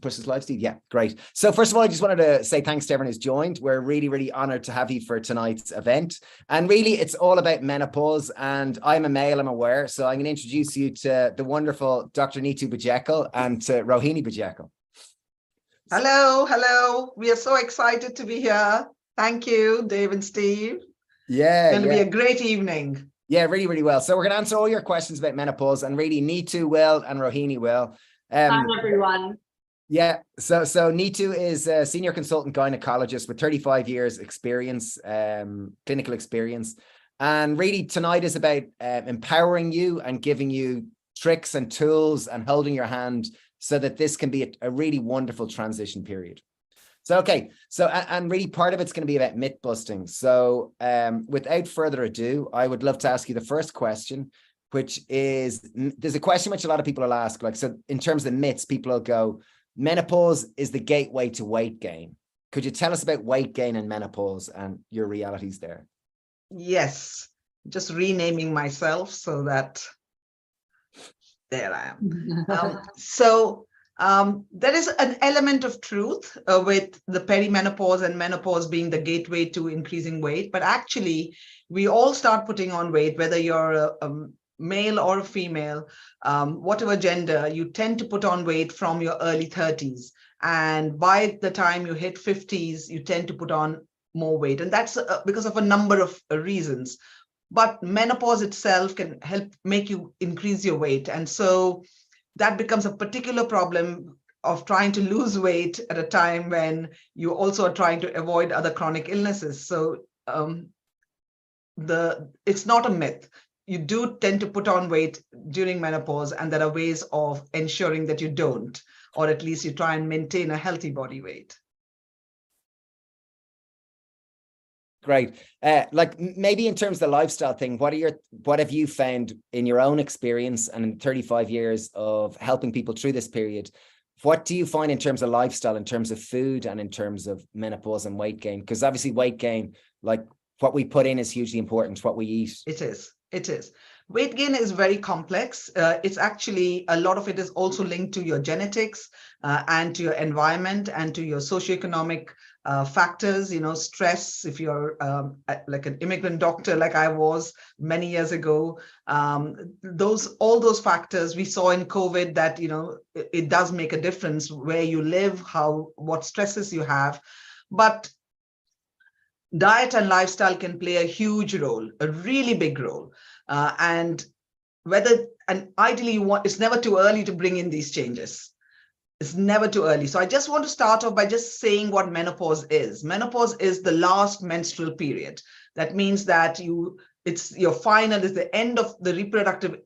Push the slide, Steve. Yeah, great. So first of all, I just wanted to say thanks to everyone who's joined. We're really, really honored to have you for tonight's event. And really, it's all about menopause. And I'm a male, I'm aware. So I'm going to introduce you to the wonderful Dr. Nitu Bajekal and to Rohini Bajekal. Hello, hello. We are so excited to be here. Thank you, Dave and Steve. Yeah. It's going to be a great evening. Yeah, really, really well. So we're going to answer all your questions about menopause, and really Nitu will and Rohini will. Hi, everyone. Yeah, so Nitu is a senior consultant gynecologist with 35 years experience, clinical experience. And really tonight is about empowering you and giving you tricks and tools and holding your hand so that this can be a really wonderful transition period. So, okay, so and really part of it's going to be about myth busting. So without further ado, I would love to ask you the first question, which is, there's a question which a lot of people will ask, like, so in terms of myths, people will go, menopause is the gateway to weight gain. Could you tell us about weight gain and menopause and your realities there? Yes, just renaming myself so that there I am. There is an element of truth with the perimenopause and menopause being the gateway to increasing weight. But actually, we all start putting on weight, whether you're a male or a female, whatever gender, you tend to put on weight from your early 30s. And by the time you hit 50s, you tend to put on more weight. And that's because of a number of reasons. But menopause itself can help make you increase your weight. And so that becomes a particular problem of trying to lose weight at a time when you also are trying to avoid other chronic illnesses. So it's not a myth. You do tend to put on weight during menopause, and there are ways of ensuring that you don't, or at least you try and maintain a healthy body weight. Great. Like maybe in terms of the lifestyle thing, what have you found in your own experience and in 35 years of helping people through this period? What do you find in terms of lifestyle, in terms of food, and in terms of menopause and weight gain? Because obviously weight gain, like what we put in is hugely important, what we eat. It is. It is. Weight gain is very complex. It's actually, a lot of it is also linked to your genetics and to your environment and to your socioeconomic factors, stress. If you're like an immigrant doctor, like I was many years ago, all those factors we saw in COVID that, it does make a difference where you live, what stresses you have. But diet and lifestyle can play a huge role, a really big role. And ideally it's never too early to bring in these changes. It's never too early. So I just want to start off by just saying what menopause is. Menopause is the last menstrual period. That means that it's the end of the reproductive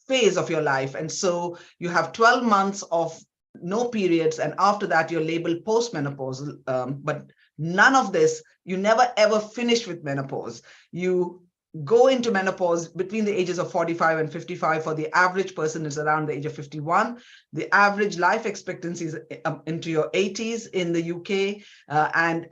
phase of your life. And so you have 12 months of no periods. And after that, you're labeled postmenopausal. But none of this, you never ever finish with menopause. You go into menopause between the ages of 45 and 55. For the average person, is around the age of 51. The average life expectancy is into your 80s in the UK and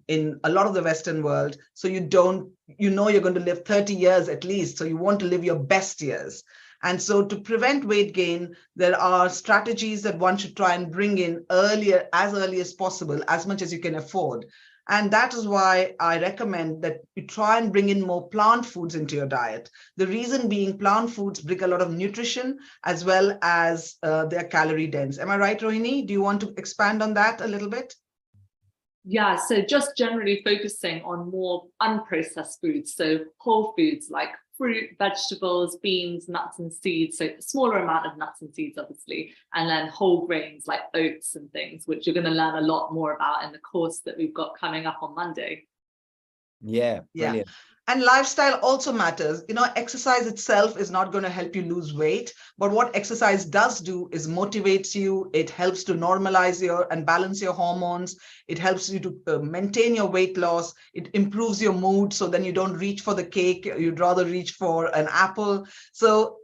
in a lot of the Western world. So you're going to live 30 years at least. So you want to live your best years. And so to prevent weight gain, there are strategies that one should try and bring in as early as possible, as much as you can afford. And that is why I recommend that you try and bring in more plant foods into your diet. The reason being, plant foods bring a lot of nutrition as well as they're calorie dense. Am I right, Rohini? Do you want to expand on that a little bit? Yeah, so just generally focusing on more unprocessed foods. So whole foods like fruit, vegetables, beans, nuts and seeds. So a smaller amount of nuts and seeds, obviously, and then whole grains like oats and things, which you're going to learn a lot more about in the course that we've got coming up on Monday. Yeah, brilliant. Yeah. And lifestyle also matters. Exercise itself is not going to help you lose weight, but what exercise does do is motivates you. It helps to normalize and balance your hormones. It helps you to maintain your weight loss. It improves your mood. So then you don't reach for the cake. You'd rather reach for an apple. So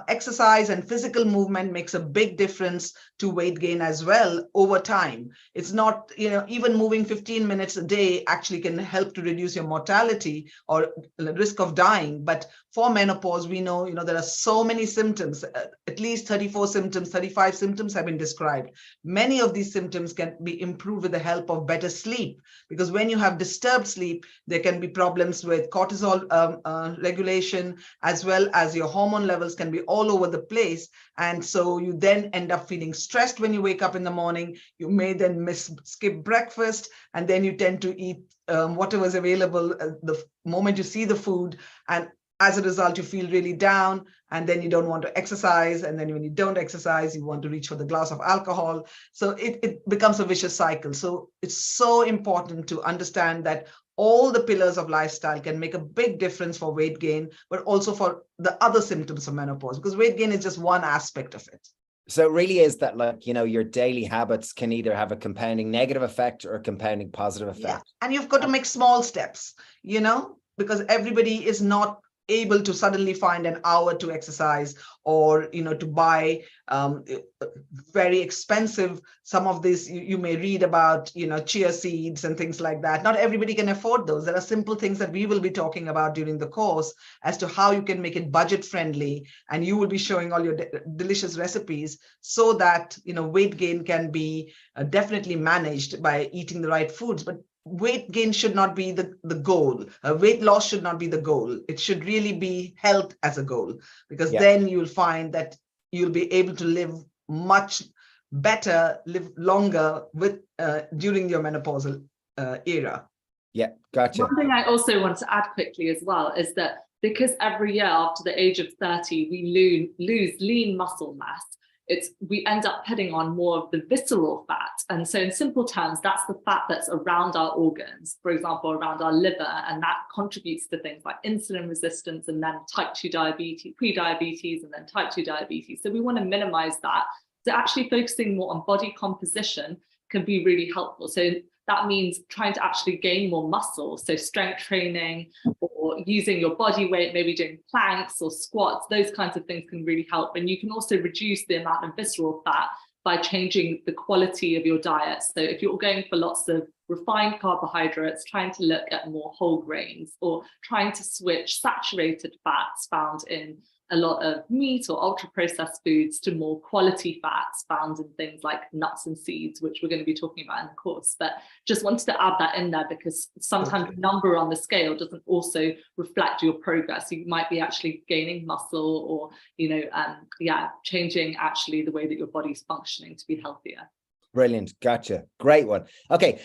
exercise and physical movement makes a big difference to weight gain as well over time. It's not, even moving 15 minutes a day actually can help to reduce your mortality or the risk of dying. But for menopause, we know, there are so many symptoms, at least 34 symptoms, 35 symptoms have been described. Many of these symptoms can be improved with the help of better sleep, because when you have disturbed sleep, there can be problems with cortisol regulation, as well as your hormone levels can be all over the place. And so you then end up feeling stressed when you wake up in the morning. You may then skip breakfast, and then you tend to eat whatever's available the moment you see the food. And as a result, you feel really down, and then you don't want to exercise. And then when you don't exercise, you want to reach for the glass of alcohol. So it becomes a vicious cycle. So it's so important to understand that all the pillars of lifestyle can make a big difference for weight gain, but also for the other symptoms of menopause, because weight gain is just one aspect of it. So it really is that, your daily habits can either have a compounding negative effect or a compounding positive effect. Yeah. And you've got to make small steps, because everybody is not able to suddenly find an hour to exercise, or to buy very expensive, some of this you may read about, chia seeds and things like that. Not everybody can afford those. There are simple things that we will be talking about during the course as to how you can make it budget friendly, and you will be showing all your delicious recipes so that weight gain can be definitely managed by eating the right foods. But weight gain should not be the goal. Weight loss should not be the goal. It should really be health as a goal, because then you'll find that you'll be able to live much better, live longer with during your menopausal era. Yeah, gotcha. One thing I also want to add quickly as well is that because every year after the age of 30, we lose lean muscle mass, we end up putting on more of the visceral fat. And so in simple terms, that's the fat that's around our organs, for example, around our liver, and that contributes to things like insulin resistance, and then type 2 diabetes, pre-diabetes, and then type 2 diabetes. So we want to minimize that. So actually focusing more on body composition can be really helpful. So that means trying to actually gain more muscle. So strength training, or using your body weight, maybe doing planks or squats, those kinds of things can really help. And you can also reduce the amount of visceral fat by changing the quality of your diet. So if you're going for lots of refined carbohydrates, trying to look at more whole grains, or trying to switch saturated fats found in a lot of meat or ultra processed foods to more quality fats found in things like nuts and seeds, which we're going to be talking about in the course. But just wanted to add that in there, because sometimes the number on the scale doesn't also reflect your progress. You might be actually gaining muscle, or changing actually the way that your body's functioning to be healthier. Brilliant. Gotcha. Great one. Okay.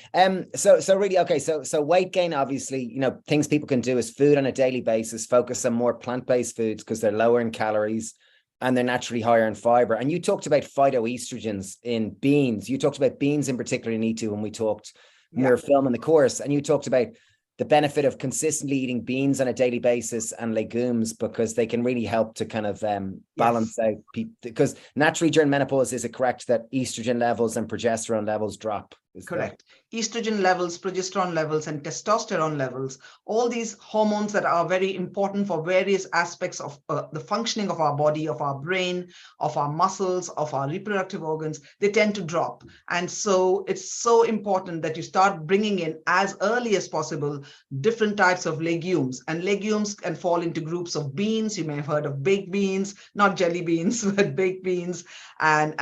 So weight gain, obviously, things people can do is food on a daily basis, focus on more plant-based foods because they're lower in calories and they're naturally higher in fiber. And you talked about phytoestrogens in beans. You talked about beans in particular, Nitu, when we were filming the course, and you talked about the benefit of consistently eating beans on a daily basis and legumes, because they can really help to kind of balance out because naturally during menopause, is it correct that estrogen levels and progesterone levels drop? Correct. Estrogen levels, progesterone levels, and testosterone levels, all these hormones that are very important for various aspects of the functioning of our body, of our brain, of our muscles, of our reproductive organs, they tend to drop. And so it's so important that you start bringing in as early as possible different types of legumes. And legumes can fall into groups of beans. You may have heard of baked beans, not jelly beans, but baked beans, and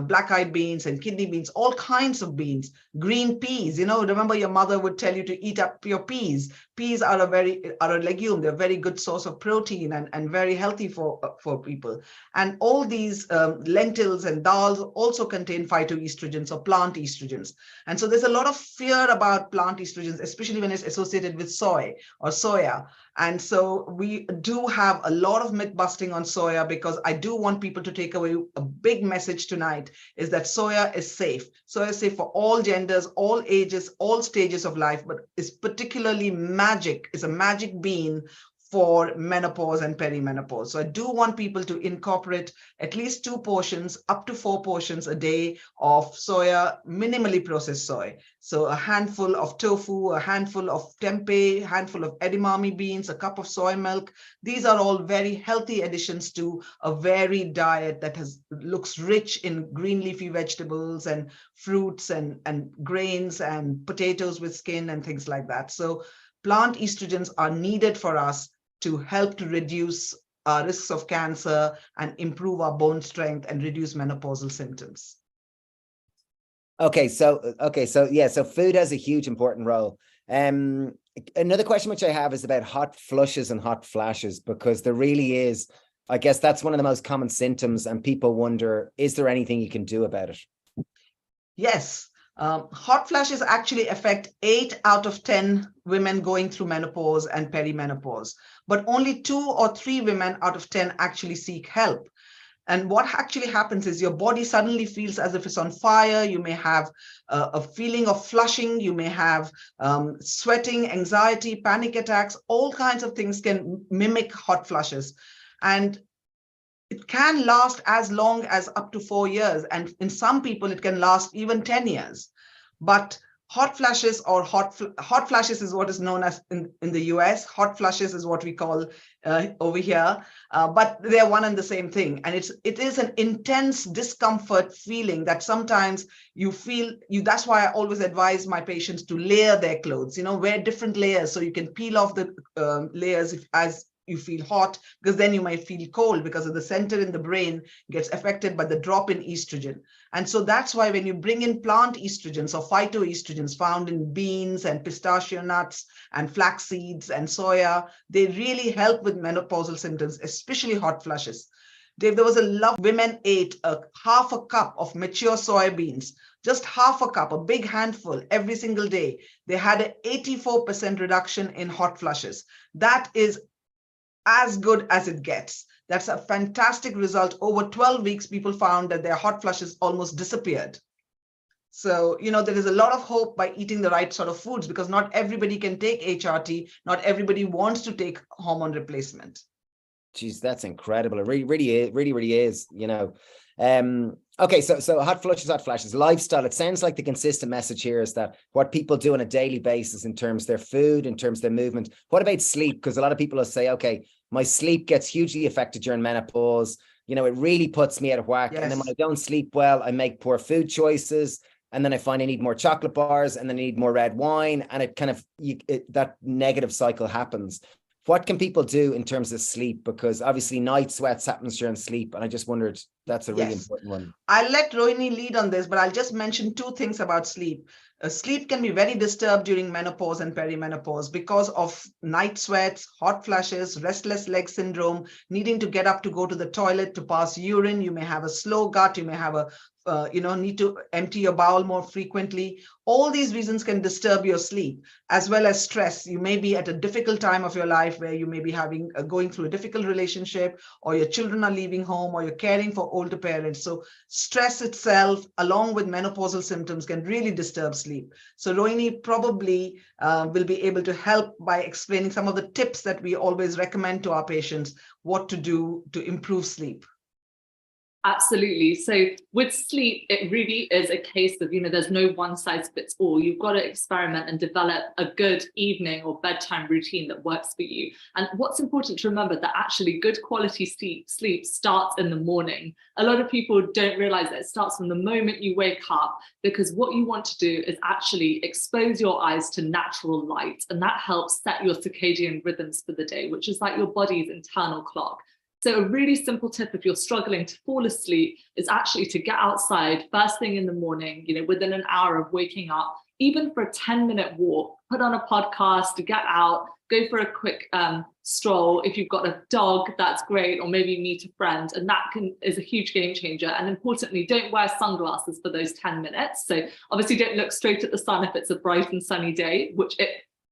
black-eyed beans and kidney beans, all kinds of beans. Green peas, remember your mother would tell you to eat up your peas. Peas are a legume. They're a very good source of protein and very healthy for people. And all these lentils and dals also contain phytoestrogens or plant estrogens. And so there's a lot of fear about plant estrogens, especially when it's associated with soy or soya. And so we do have a lot of myth busting on soya, because I do want people to take away a big message tonight, is that soya is safe. Soya is safe for all genders, all ages, all stages of life, but is particularly magic. It's a magic bean for menopause and perimenopause. So I do want people to incorporate at least 2 portions, up to 4 portions a day of soya, minimally processed soy. So a handful of tofu, a handful of tempeh, a handful of edamame beans, a cup of soy milk. These are all very healthy additions to a varied diet that looks rich in green leafy vegetables and fruits and grains and potatoes with skin and things like that. So plant estrogens are needed for us to help to reduce our risks of cancer and improve our bone strength and reduce menopausal symptoms. Okay, so food has a huge important role. Another question which I have is about hot flushes and hot flashes, because there really is, I guess that's one of the most common symptoms, and people wonder, is there anything you can do about it? Yes. Hot flashes actually affect 8 out of 10 women going through menopause and perimenopause, but only 2 or 3 women out of 10 actually seek help. And what actually happens is your body suddenly feels as if it's on fire. You may have a feeling of flushing. You may have sweating, anxiety, panic attacks. All kinds of things can mimic hot flushes. And it can last as long as up to 4 years. And in some people, it can last even 10 years. But hot flashes or hot flashes is what is known as in the US. Hot flushes is what we call over here. But they're one and the same thing. And it is an intense discomfort feeling that sometimes you feel. That's why I always advise my patients to layer their clothes, wear different layers so you can peel off the layers as you feel hot, because then you might feel cold because of the center in the brain gets affected by the drop in estrogen. And so that's why when you bring in plant estrogens or phytoestrogens found in beans and pistachio nuts and flax seeds and soya, they really help with menopausal symptoms, especially hot flushes. Dave, there was women ate half a cup of mature soybeans, just half a cup, a big handful every single day. They had an 84% reduction in hot flushes. That is as good as it gets. That's a fantastic result. Over 12 weeks, people found that their hot flushes almost disappeared. So, there is a lot of hope by eating the right sort of foods, because not everybody can take HRT. Not everybody wants to take hormone replacement. Geez, that's incredible. It really is, Okay, so hot flashes, lifestyle. It sounds like the consistent message here is that what people do on a daily basis in terms of their food, in terms of their movement. What about sleep? Because a lot of people will say, okay, my sleep gets hugely affected during menopause. It really puts me out of whack. Yes. And then when I don't sleep well, I make poor food choices. And then I find I need more chocolate bars, and then I need more red wine. And it kind of, that negative cycle happens. What can people do in terms of sleep? Because obviously night sweats happens during sleep. And I just wondered, that's a really important one. I'll let Rohini lead on this, but I'll just mention 2 things about sleep. Sleep can be very disturbed during menopause and perimenopause because of night sweats, hot flashes, restless leg syndrome, needing to get up to go to the toilet to pass urine. You may have a slow gut. You may have a need to empty your bowel more frequently. All these reasons can disturb your sleep, as well as stress. You may be at a difficult time of your life where you may be going through a difficult relationship, or your children are leaving home, or you're caring for older parents. So stress itself, along with menopausal symptoms, can really disturb sleep. So Rohini probably will be able to help by explaining some of the tips that we always recommend to our patients, what to do to improve sleep. Absolutely. So with sleep, it really is a case of, there's no one size fits all. You've got to experiment and develop a good evening or bedtime routine that works for you. And what's important to remember, that actually good quality sleep starts in the morning. A lot of people don't realize that it starts from the moment you wake up, because what you want to do is actually expose your eyes to natural light. And that helps set your circadian rhythms for the day, which is like your body's internal clock. So a really simple tip, if you're struggling to fall asleep, is actually to get outside first thing in the morning, within an hour of waking up, even for a 10-minute walk, put on a podcast to get out, go for a quick stroll. If you've got a dog, that's great, or maybe meet a friend, and that is a huge game changer. And importantly, don't wear sunglasses for those 10 minutes. So obviously don't look straight at the sun if it's a bright and sunny day, which it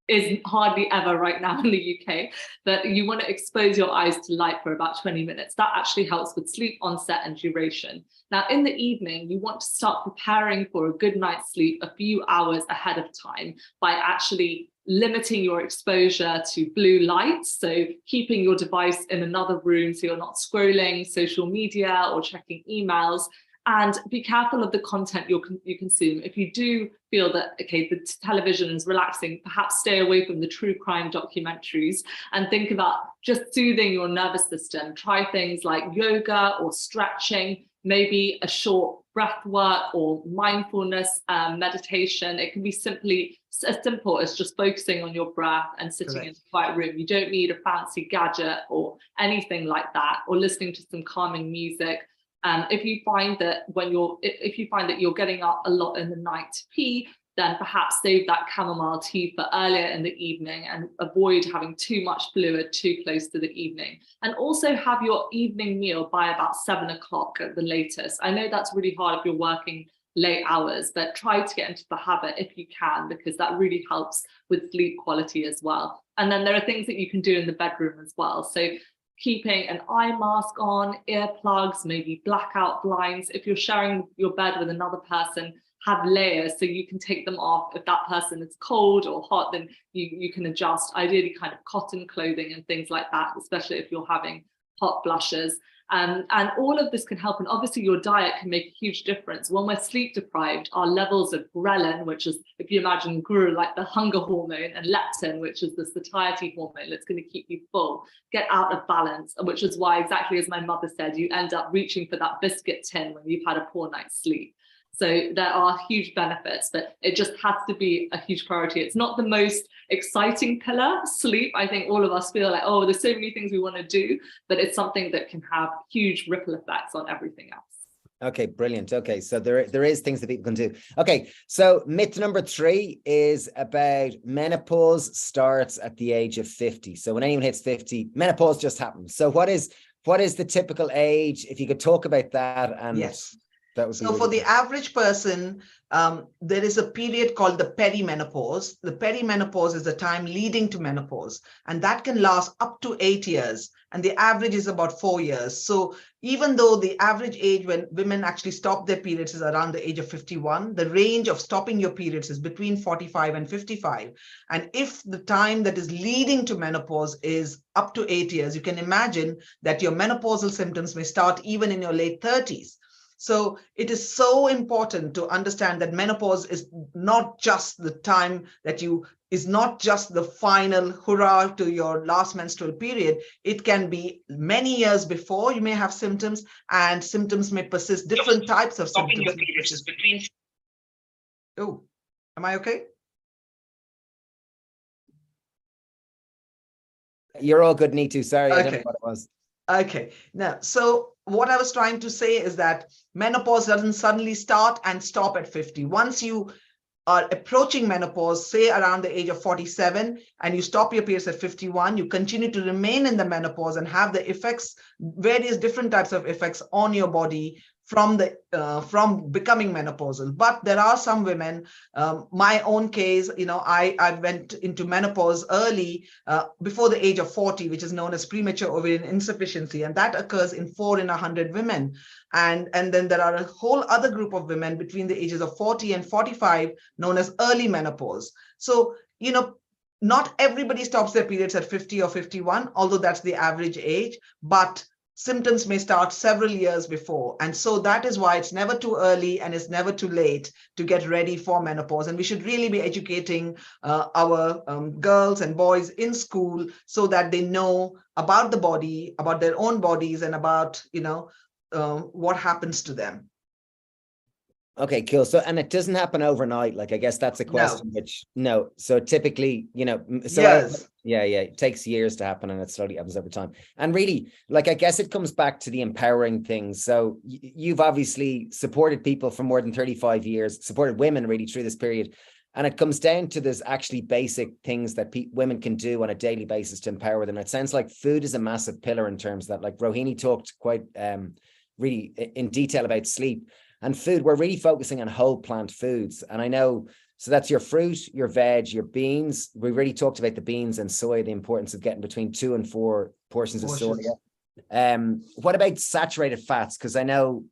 is hardly ever right now in the UK, but you want to expose your eyes to light for about 20 minutes. That actually helps with sleep onset and duration. Now, in the evening, you want to start preparing for a good night's sleep a few hours ahead of time by actually limiting your exposure to blue light, so keeping your device in another room so you're not scrolling social media or checking emails, and be careful of the content you consume. If you do feel that, okay, the television is relaxing, perhaps stay away from the true crime documentaries and think about just soothing your nervous system. Try things like yoga or stretching, maybe a short breath work or mindfulness meditation. It can be simply as simple as just focusing on your breath and sitting in a quiet room. You don't need a fancy gadget or anything like that, or listening to some calming music. If you find that you're getting up a lot in the night to pee, then perhaps save that chamomile tea for earlier in the evening and avoid having too much fluid too close to the evening. And also have your evening meal by about 7 o'clock at the latest. I know that's really hard if you're working late hours, but try to get into the habit if you can, because that really helps with sleep quality as well. And then there are things that you can do in the bedroom as well. So keeping an eye mask on, earplugs, maybe blackout blinds. If you're sharing your bed with another person, have layers so you can take them off. If that person is cold or hot, then you can adjust, ideally kind of cotton clothing and things like that, especially if you're having hot flushes. And all of this can help. And obviously your diet can make a huge difference. When we're sleep deprived, our levels of ghrelin, which is, if you imagine ghrelin like the hunger hormone, and leptin, which is the satiety hormone that's going to keep you full, get out of balance, which is why, exactly as my mother said, you end up reaching for that biscuit tin when you've had a poor night's sleep. So there are huge benefits, but it just has to be a huge priority. It's not the most exciting pillar, sleep. I think all of us feel like, oh, there's so many things we want to do, but it's something that can have huge ripple effects on everything else. Okay, brilliant. Okay, so there is things that people can do. Okay, so myth number 3 is about menopause starts at the age of 50. So when anyone hits 50, menopause just happens. So what is the typical age? If you could talk about that. And yes. So really for the average person, there is a period called the perimenopause. The perimenopause is the time leading to menopause, and that can last up to 8 years. And the average is about 4 years. So even though the average age when women actually stop their periods is around the age of 51, the range of stopping your periods is between 45 and 55. And if the time that is leading to menopause is up to 8 years, you can imagine that your menopausal symptoms may start even in your late 30s. So it is so important to understand that menopause is not just the time that is not just the final hurrah to your last menstrual period. It can be many years before you may have symptoms, and symptoms may persist. Different types of symptoms. Oh, am I okay? You're all good, Nitu. Sorry, okay. I don't know what it was. Okay, now, so what I was trying to say is that menopause doesn't suddenly start and stop at 50. Once you are approaching menopause, say around the age of 47, and you stop your periods at 51, you continue to remain in the menopause and have the effects, various different types of effects on your body from becoming menopausal. But there are some women, my own case, I went into menopause early, before the age of 40, which is known as premature ovarian insufficiency, and that occurs in 4 in 100 women. And then there are a whole other group of women between the ages of 40 and 45, known as early menopause. So, not everybody stops their periods at 50 or 51, although that's the average age, but symptoms may start several years before. And so that is why it's never too early and it's never too late to get ready for menopause. And we should really be educating our girls and boys in school so that they know about the body, about their own bodies, and about, what happens to them. Okay, cool. So, and it doesn't happen overnight. Like, I guess that's a question. So typically, Yes. It takes years to happen, and it slowly happens over time. And really, like, I guess it comes back to the empowering things. So you've obviously supported people for more than 35 years, supported women really through this period. And it comes down to there's actually basic things that women can do on a daily basis to empower them. And it sounds like food is a massive pillar in terms of that. Like Rohini talked quite really in detail about sleep. And food, we're really focusing on whole plant foods. And I know, so that's your fruit, your veg, your beans. We really talked about the beans and soy, the importance of getting between 2 and 4 portions of soy. What about saturated fats? Because I know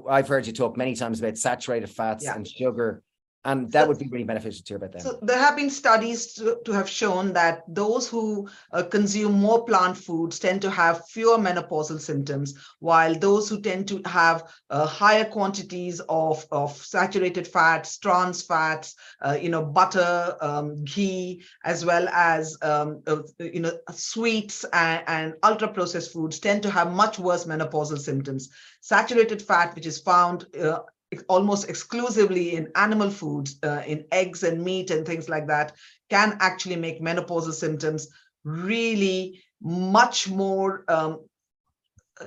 I've heard you talk many times about saturated fats and sugar. And that would be really beneficial to hear about them. So there have been studies to have shown that those who consume more plant foods tend to have fewer menopausal symptoms, while those who tend to have higher quantities of saturated fats, trans fats, butter, ghee, as well as sweets and ultra processed foods tend to have much worse menopausal symptoms. Saturated fat, which is found almost exclusively in animal foods, in eggs and meat and things like that, can actually make menopausal symptoms really much more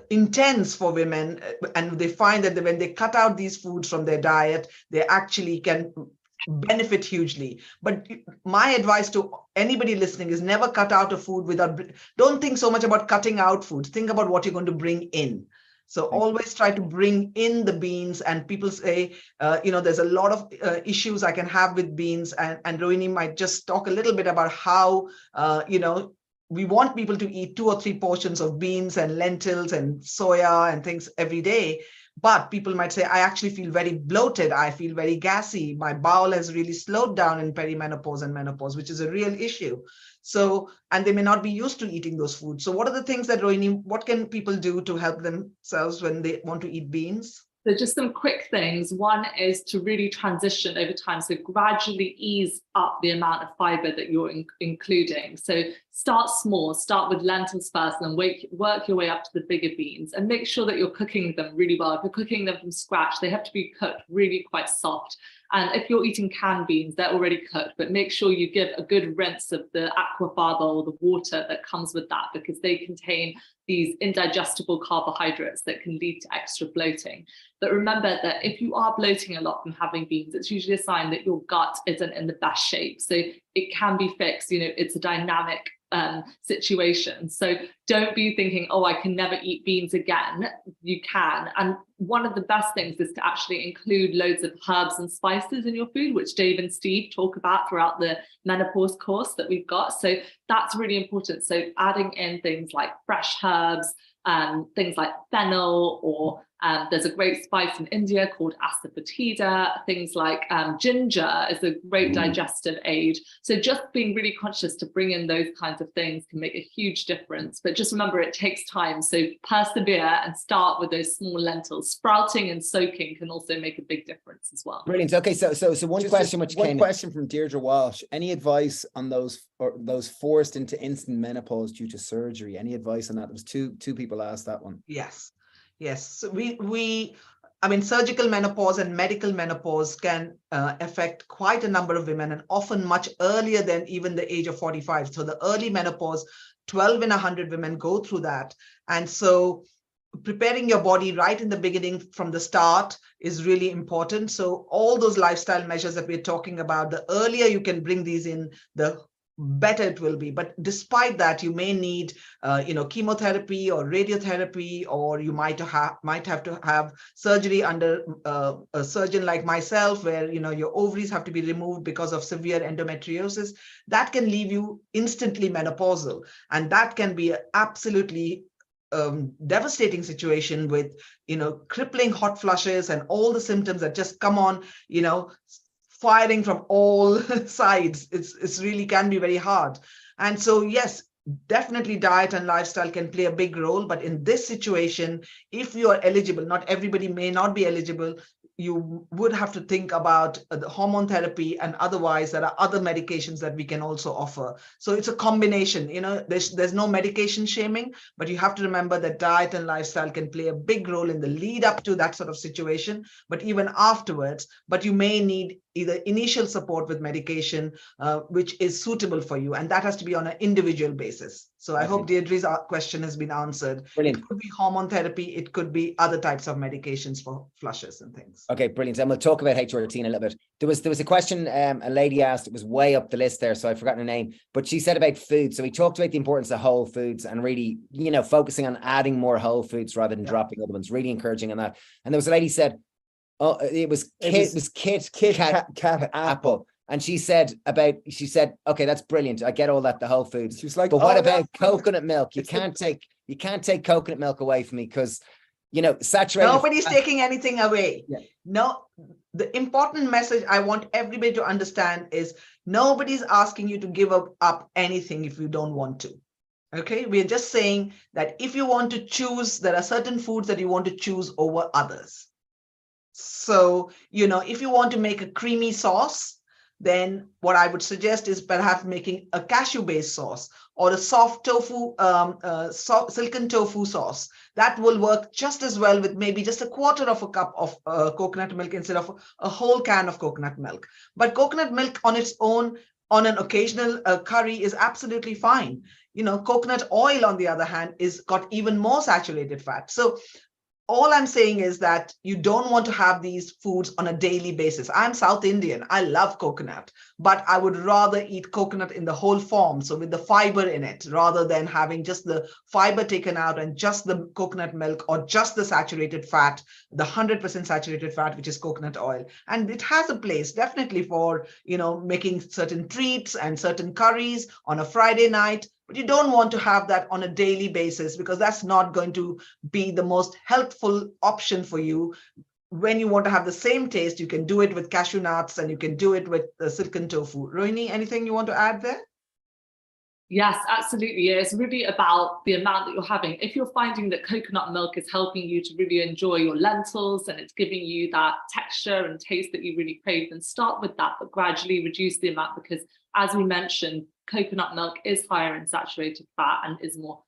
intense for women. And they find that when they cut out these foods from their diet, they actually can benefit hugely. But my advice to anybody listening is never cut out a food don't think so much about cutting out foods. Think about what you're going to bring in. So always try to bring in the beans. And people say, there's a lot of issues I can have with beans. And Rohini might just talk a little bit about how, we want people to eat 2 or 3 portions of beans and lentils and soya and things every day. But people might say, I actually feel very bloated. I feel very gassy. My bowel has really slowed down in perimenopause and menopause, which is a real issue. So, and they may not be used to eating those foods. So what are the things that, Rohini, what can people do to help themselves when they want to eat beans? So just some quick things. One is to really transition over time. So gradually ease up the amount of fiber that you're including. So start small, start with lentils first, and then work your way up to the bigger beans, and make sure that you're cooking them really well. If you're cooking them from scratch, they have to be cooked really quite soft. And if you're eating canned beans, they're already cooked, but make sure you give a good rinse of the aquafaba or the water that comes with that, because they contain these indigestible carbohydrates that can lead to extra bloating. But remember that if you are bloating a lot from having beans, it's usually a sign that your gut isn't in the best shape. So it can be fixed. It's a dynamic situation. So don't be thinking, oh, I can never eat beans again. You can. And one of the best things is to actually include loads of herbs and spices in your food, which Dave and Steve talk about throughout the menopause course that we've got. So that's really important. So adding in things like fresh herbs, things like fennel, or there's a great spice in India called asafoetida. Things like ginger is a great digestive aid. So just being really conscious to bring in those kinds of things can make a huge difference. But just remember, it takes time. So persevere and start with those small lentils. Sprouting and soaking can also make a big difference as well. Brilliant. Okay, so one question from Deirdre Walsh. Any advice on those forced into instant menopause due to surgery? Any advice on that? There was two people asked that one. Yes. So surgical menopause and medical menopause can affect quite a number of women, and often much earlier than even the age of 45. So the early menopause, 12 in 100 women go through that. And so preparing your body right in the beginning from the start is really important. So all those lifestyle measures that we're talking about, the earlier you can bring these in, the better it will be. But despite that, you may need chemotherapy or radiotherapy, or you might have to have surgery under a surgeon like myself, where your ovaries have to be removed because of severe endometriosis. That can leave you instantly menopausal, and that can be an absolutely devastating situation with crippling hot flushes and all the symptoms that just come on firing from all sides. It's really can be very hard. And so, yes, definitely diet and lifestyle can play a big role. But in this situation, if you are eligible, not everybody may not be eligible, you would have to think about the hormone therapy, and otherwise there are other medications that we can also offer. So it's a combination. There's no medication shaming, but you have to remember that diet and lifestyle can play a big role in the lead up to that sort of situation, but even afterwards. But you may need either initial support with medication, which is suitable for you, and that has to be on an individual basis. So I hope Deirdre's question has been answered. Brilliant. It could be hormone therapy, it could be other types of medications for flushes and things. Okay, brilliant. And we'll talk about HRT in a little bit. There was a question a lady asked, it was way up the list there, so I've forgotten her name, but she said about food. So we talked about the importance of whole foods and really, focusing on adding more whole foods rather than dropping other ones, really encouraging on that. And there was a lady said, it was Kit Kat apple. And she said, okay, that's brilliant. I get all that, the whole foods. She was like, but what about coconut milk? You can't take coconut milk away from me, because saturated. Nobody's taking anything away. Yeah. No, the important message I want everybody to understand is nobody's asking you to give up anything if you don't want to. Okay, we're just saying that if you want to choose, there are certain foods that you want to choose over others. So, if you want to make a creamy sauce, then what I would suggest is perhaps making a cashew-based sauce or a soft tofu, silken tofu sauce. That will work just as well with maybe just a quarter of a cup of coconut milk instead of a whole can of coconut milk. But coconut milk on its own, on an occasional curry, is absolutely fine. Coconut oil, on the other hand, is got even more saturated fat. So all I'm saying is that you don't want to have these foods on a daily basis. I'm South Indian. I love coconut, but I would rather eat coconut in the whole form, so with the fiber in it, rather than having just the fiber taken out and just the coconut milk or just the saturated fat, the 100% saturated fat, which is coconut oil. And it has a place definitely for, making certain treats and certain curries on a Friday night. But you don't want to have that on a daily basis, because that's not going to be the most healthful option for you. When you want to have the same taste, you can do it with cashew nuts and you can do it with the silken tofu. Rohini, anything you want to add there? Yes, absolutely. It's really about the amount that you're having. If you're finding that coconut milk is helping you to really enjoy your lentils and it's giving you that texture and taste that you really crave, then start with that, but gradually reduce the amount, because as we mentioned, coconut milk is higher in saturated fat and is more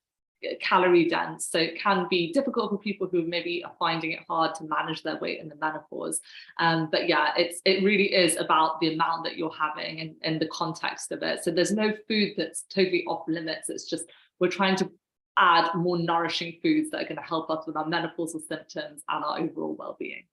calorie dense. So it can be difficult for people who maybe are finding it hard to manage their weight in the menopause. But yeah, it really is about the amount that you're having and the context of it. So there's no food that's totally off limits. It's just we're trying to add more nourishing foods that are going to help us with our menopausal symptoms and our overall well-being.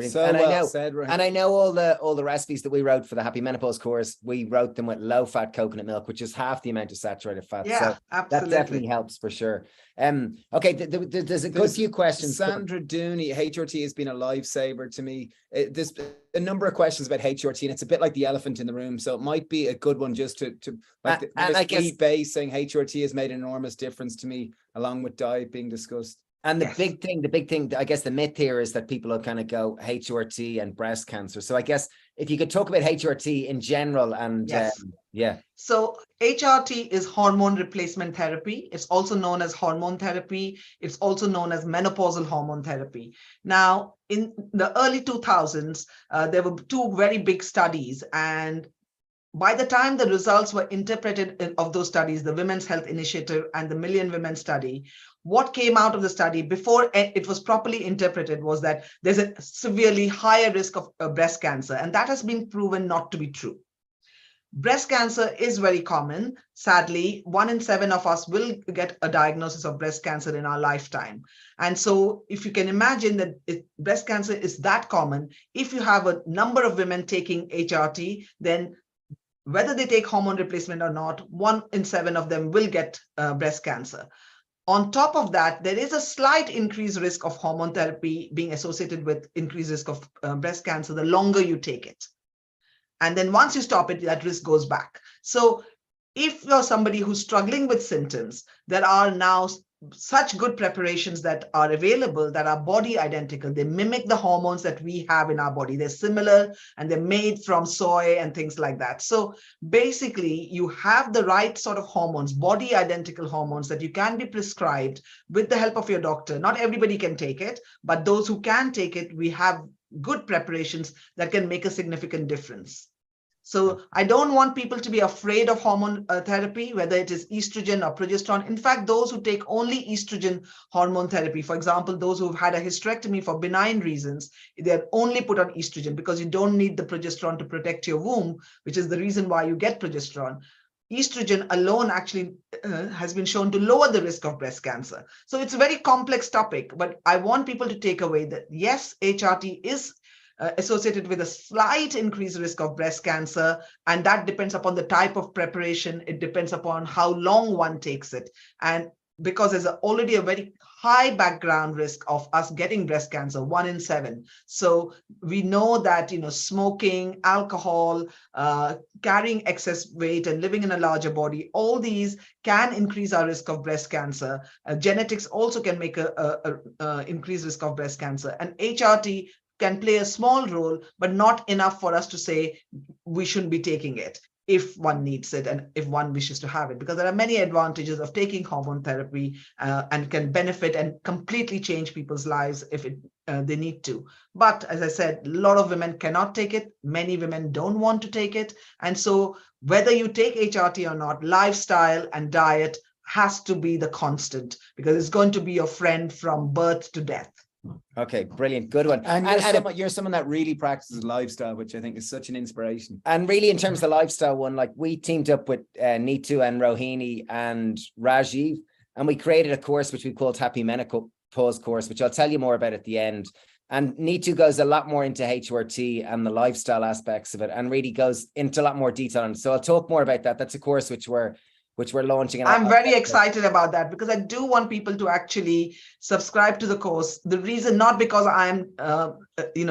So I know all the recipes that we wrote for the Happy Menopause course, we wrote them with low-fat coconut milk, which is half the amount of saturated fat. Yeah, so absolutely. That definitely helps for sure. Okay, there's a good few questions. Sandra Dooney, HRT has been a lifesaver to me. There's a number of questions about HRT, and it's a bit like the elephant in the room. So it might be a good one just to like I guess base saying HRT has made an enormous difference to me, along with diet being discussed. And the big thing, I guess the myth here is that people will kind of go HRT and breast cancer. So I guess if you could talk about HRT in general and So HRT is hormone replacement therapy. It's also known as hormone therapy. It's also known as menopausal hormone therapy. Now, in the early 2000s, there were two very big studies, and by the time the results were interpreted of those studies, the Women's Health Initiative and the Million Women Study, what came out of the study before it was properly interpreted was that there's a severely higher risk of breast cancer, and that has been proven not to be true. Breast cancer is very common. Sadly, 1 in 7 of us will get a diagnosis of breast cancer in our lifetime. And so if you can imagine that breast cancer is that common, if you have a number of women taking HRT, then whether they take hormone replacement or not, 1 in 7 of them will get breast cancer. On top of that, there is a slight increased risk of hormone therapy being associated with increased risk of breast cancer the longer you take it. And then once you stop it, that risk goes back. So if you're somebody who's struggling with symptoms, there are now such good preparations that are available that are body identical. They mimic the hormones that we have in our body. They're similar and they're made from soy and things like that. So basically, you have the right sort of hormones, body identical hormones that you can be prescribed with the help of your doctor. Not everybody can take it, but those who can take it, we have good preparations that can make a significant difference. So I don't want people to be afraid of hormone therapy, whether it is estrogen or progesterone. In fact, those who take only estrogen hormone therapy, for example, those who've had a hysterectomy for benign reasons, they're only put on estrogen because you don't need the progesterone to protect your womb, which is the reason why you get progesterone. Estrogen alone actually has been shown to lower the risk of breast cancer. So it's a very complex topic, but I want people to take away that yes, HRT is associated with a slight increased risk of breast cancer, and that depends upon the type of preparation. It depends upon how long one takes it. And because there's already a very high background risk of us getting breast cancer, 1 in 7. So we know that, smoking, alcohol, carrying excess weight and living in a larger body, all these can increase our risk of breast cancer. Genetics also can make a increased risk of breast cancer. And HRT can play a small role, but not enough for us to say we shouldn't be taking it if one needs it and if one wishes to have it, because there are many advantages of taking hormone therapy and can benefit and completely change people's lives if they need to. But as I said, a lot of women cannot take it. Many women don't want to take it. And so whether you take HRT or not, lifestyle and diet has to be the constant, because it's going to be your friend from birth to death. Okay, brilliant. Good one. And you're someone that really practices lifestyle, which I think is such an inspiration. And really, in terms of the lifestyle one, like we teamed up with Nitu and Rohini and Rajiv, and we created a course which we called Happy Menopause course, which I'll tell you more about at the end. And Nitu goes a lot more into HRT and the lifestyle aspects of it, and really goes into a lot more detail on it. So I'll talk more about that. That's a course which we're launching. And I'm very excited about that, because I do want people to actually subscribe to the course. The reason, not because I'm,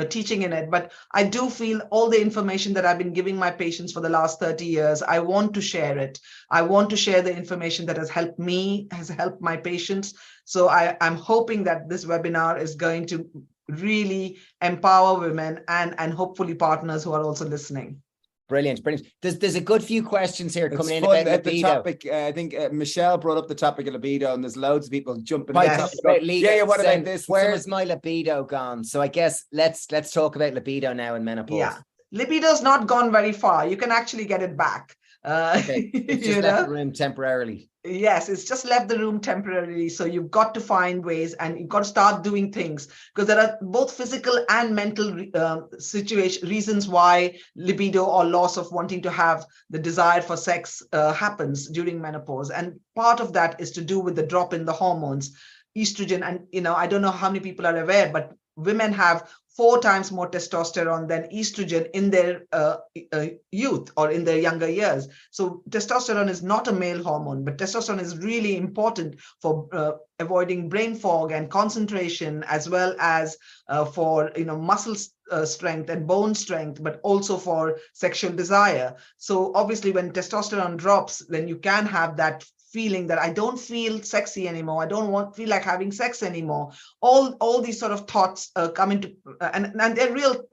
teaching in it, but I do feel all the information that I've been giving my patients for the last 30 years, I want to share it. I want to share the information that has helped me, has helped my patients. So I'm hoping that this webinar is going to really empower women and hopefully partners who are also listening. Brilliant. There's a good few questions here coming in about libido. The topic. I think Michelle brought up the topic of libido, and there's loads of people jumping. Yes. What about this? Where's my libido gone? So I guess let's talk about libido now in menopause. Yeah, libido's not gone very far. You can actually get it back. Okay. It's just left the room temporarily. Yes, it's just left the room temporarily. So you've got to find ways, and you've got to start doing things, because there are both physical and mental reasons why libido or loss of wanting to have the desire for sex happens during menopause. And part of that is to do with the drop in the hormones, estrogen. And, I don't know how many people are aware, but women have 4 times more testosterone than estrogen in their youth or in their younger years. So testosterone is not a male hormone, but testosterone is really important for avoiding brain fog and concentration, as well as for muscle strength and bone strength, but also for sexual desire. So obviously when testosterone drops, then you can have that feeling that I don't feel sexy anymore. I don't feel like having sex anymore. All these sort of thoughts come into, and they're real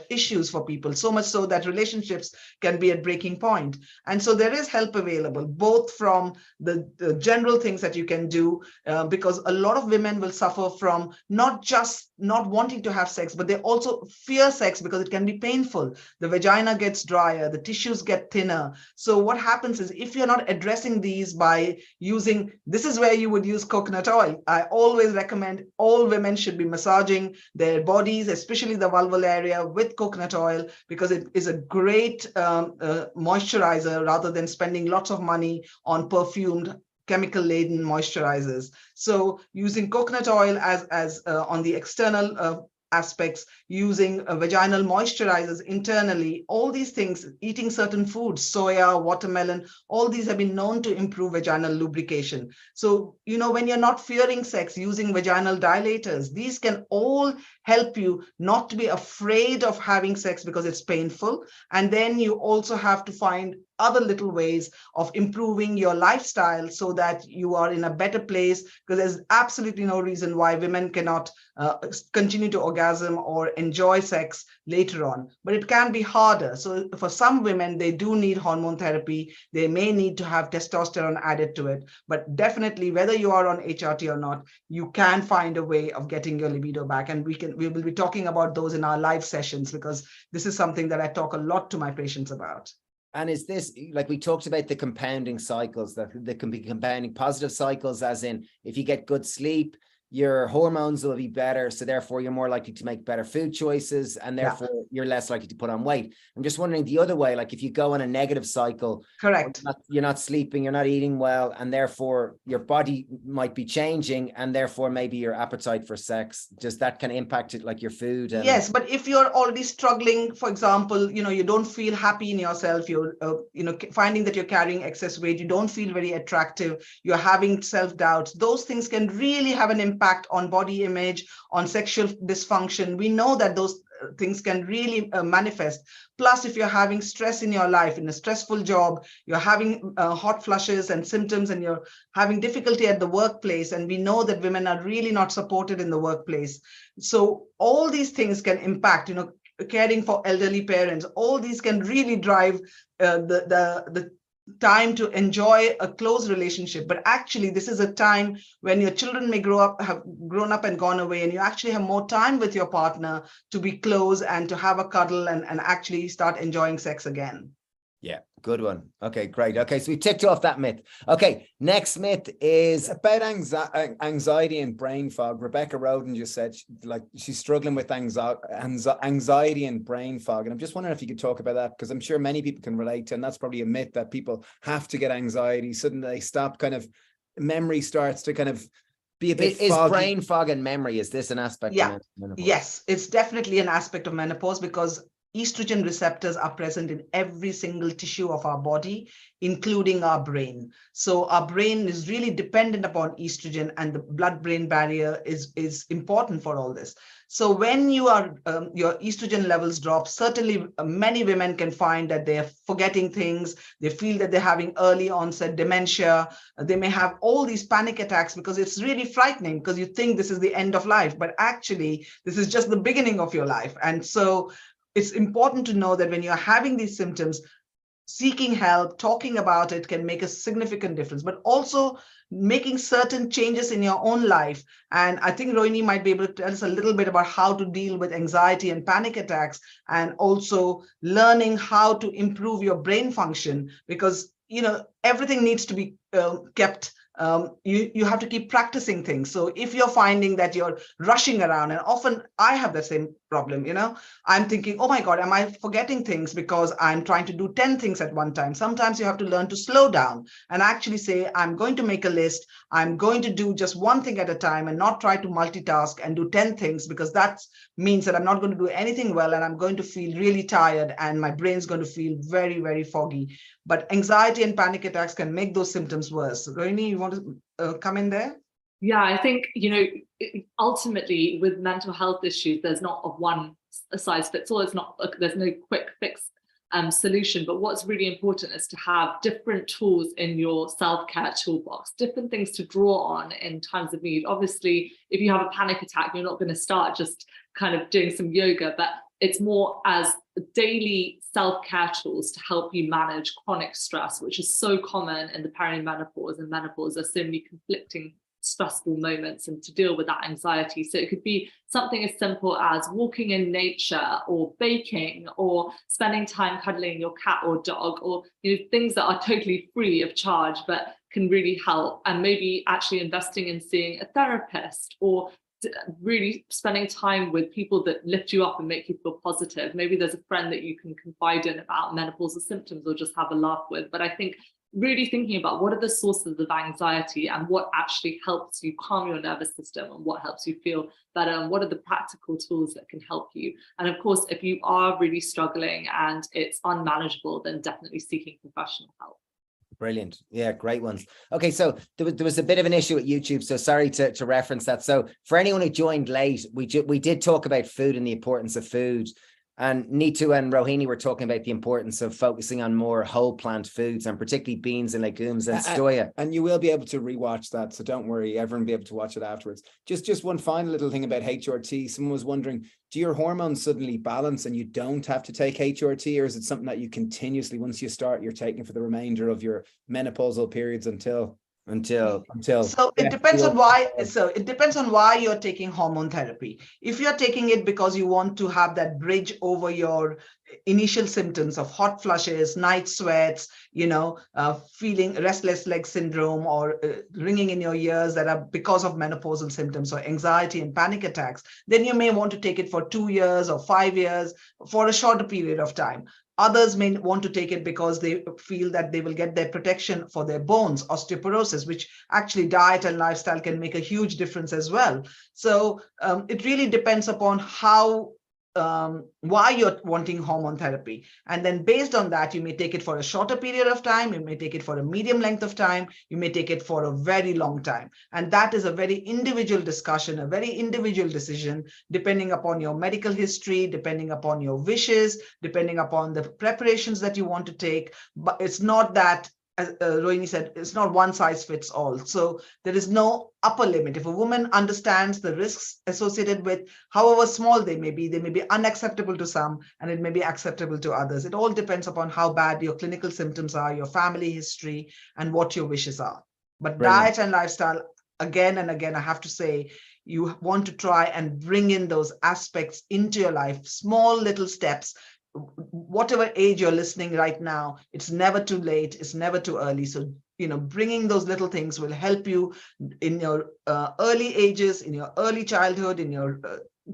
issues for people, so much so that relationships can be at breaking point. And so there is help available, both from the general things that you can do, because a lot of women will suffer from not just not wanting to have sex, but they also fear sex because it can be painful. The vagina gets drier, the tissues get thinner. So what happens is, if you're not addressing these by using, this is where you would use coconut oil. I always recommend all women should be massaging their bodies, especially the vulval area, with coconut oil, because it is a great moisturizer, rather than spending lots of money on perfumed chemical-laden moisturizers. So using coconut oil as on the external aspects, using vaginal moisturizers internally, all these things, eating certain foods, soya, watermelon, all these have been known to improve vaginal lubrication. So, when you're not fearing sex, using vaginal dilators, these can all help you not to be afraid of having sex because it's painful. And then you also have to find other little ways of improving your lifestyle so that you are in a better place, because there's absolutely no reason why women cannot continue to orgasm or enjoy sex later on. But it can be harder. So for some women, they do need hormone therapy. They may need to have testosterone added to it. But definitely, whether you are on HRT or not, you can find a way of getting your libido back. And we will be talking about those in our live sessions, because this is something that I talk a lot to my patients about. And is this, like we talked about the compounding cycles, that there can be compounding positive cycles, as in if you get good sleep, your hormones will be better. So therefore you're more likely to make better food choices, and therefore you're less likely to put on weight. I'm just wondering the other way, like if you go in a negative cycle, correct, you're not sleeping, you're not eating well, and therefore your body might be changing, and therefore maybe your appetite for sex, just that can impact it, like your food. And yes, but if you're already struggling, for example, you don't feel happy in yourself, you're finding that you're carrying excess weight, you don't feel very attractive, you're having self-doubts, those things can really have an impact on body image, on sexual dysfunction. We know that those things can really manifest. Plus, if you're having stress in your life, in a stressful job, you're having hot flushes and symptoms, and you're having difficulty at the workplace, and we know that women are really not supported in the workplace. So all these things can impact, caring for elderly parents, all these can really drive the time to enjoy a close relationship. But actually, this is a time when your children may have grown up and gone away, and you actually have more time with your partner to be close and to have a cuddle and actually start enjoying sex again. Yeah, good one. Okay, great. Okay, so we ticked off that myth. Okay, next myth is about anxiety and brain fog. Rebecca Roden just said she's struggling with anxiety and brain fog. And I'm just wondering if you could talk about that, because I'm sure many people can relate to, and that's probably a myth, that people have to get anxiety. Suddenly they stop, kind of memory starts to kind of be a bit foggy. Is brain fog and memory, is this an aspect of menopause? Yes, it's definitely an aspect of menopause, because estrogen receptors are present in every single tissue of our body, including our brain. So our brain is really dependent upon estrogen, and the blood-brain barrier is important for all this. So when your estrogen levels drop, certainly many women can find that they're forgetting things. They feel that they're having early onset dementia. They may have all these panic attacks, because it's really frightening, because you think this is the end of life, but actually this is just the beginning of your life. And so it's important to know that when you're having these symptoms, seeking help, talking about it can make a significant difference, but also making certain changes in your own life. And I think Rohini might be able to tell us a little bit about how to deal with anxiety and panic attacks, and also learning how to improve your brain function, because everything needs to be kept. You have to keep practicing things. So if you're finding that you're rushing around, and often I have the same problem, I'm thinking, oh my God, am I forgetting things because I'm trying to do 10 things at one time? Sometimes you have to learn to slow down and actually say, I'm going to make a list. I'm going to do just one thing at a time, and not try to multitask and do 10 things, because that means that I'm not going to do anything well, and I'm going to feel really tired, and my brain's going to feel very, very foggy. But anxiety and panic attacks can make those symptoms worse. Rohini, you want to come in there? Yeah, I think, ultimately with mental health issues, there's not a one size fits all. There's no quick fix solution. But what's really important is to have different tools in your self-care toolbox, different things to draw on in times of need. Obviously, if you have a panic attack, you're not going to start just kind of doing some yoga, but it's more as daily self-care tools to help you manage chronic stress, which is so common in the perimenopause and menopause. There's so many conflicting stressful moments, and to deal with that anxiety. So it could be something as simple as walking in nature, or baking, or spending time cuddling your cat or dog, or things that are totally free of charge but can really help. And maybe actually investing in seeing a therapist, or really spending time with people that lift you up and make you feel positive. Maybe there's a friend that you can confide in about menopausal symptoms, or just have a laugh with. But I think really thinking about what are the sources of anxiety, and what actually helps you calm your nervous system, and what helps you feel better, and what are the practical tools that can help you. And of course, if you are really struggling and it's unmanageable, then definitely seeking professional help. Brilliant. Yeah, great ones. Okay, so there was a bit of an issue at YouTube, so sorry to reference that. So for anyone who joined late, we did talk about food and the importance of food. And Nitu and Rohini were talking about the importance of focusing on more whole plant foods, and particularly beans and legumes and soya. And you will be able to rewatch that, so don't worry, everyone will be able to watch it afterwards. Just one final little thing about HRT. Someone was wondering, do your hormones suddenly balance and you don't have to take HRT, or is it something that you continuously, once you start, you're taking for the remainder of your menopausal periods until So it depends on why. So it depends on why you're taking hormone therapy. If you're taking it because you want to have that bridge over your initial symptoms of hot flushes, night sweats, feeling restless leg syndrome, or ringing in your ears that are because of menopausal symptoms, or anxiety and panic attacks, then you may want to take it for 2 years or 5 years, for a shorter period of time. Others may want to take it because they feel that they will get their protection for their bones, osteoporosis, which actually diet and lifestyle can make a huge difference as well. So it really depends upon why you're wanting hormone therapy. And then based on that, you may take it for a shorter period of time, you may take it for a medium length of time, you may take it for a very long time. And that is a very individual discussion, a very individual decision, depending upon your medical history, depending upon your wishes, depending upon the preparations that you want to take. But it's not that, as Rohini said, it's not one size fits all. So there is no upper limit. If a woman understands the risks associated with, however small they may be unacceptable to some, and it may be acceptable to others. It all depends upon how bad your clinical symptoms are, your family history, and what your wishes are. But Brilliant. Diet and lifestyle, again and again, I have to say, you want to try and bring in those aspects into your life, small little steps. Whatever age you're listening right now, it's never too late, it's never too early. So bringing those little things will help you in your early ages, in your early childhood, in your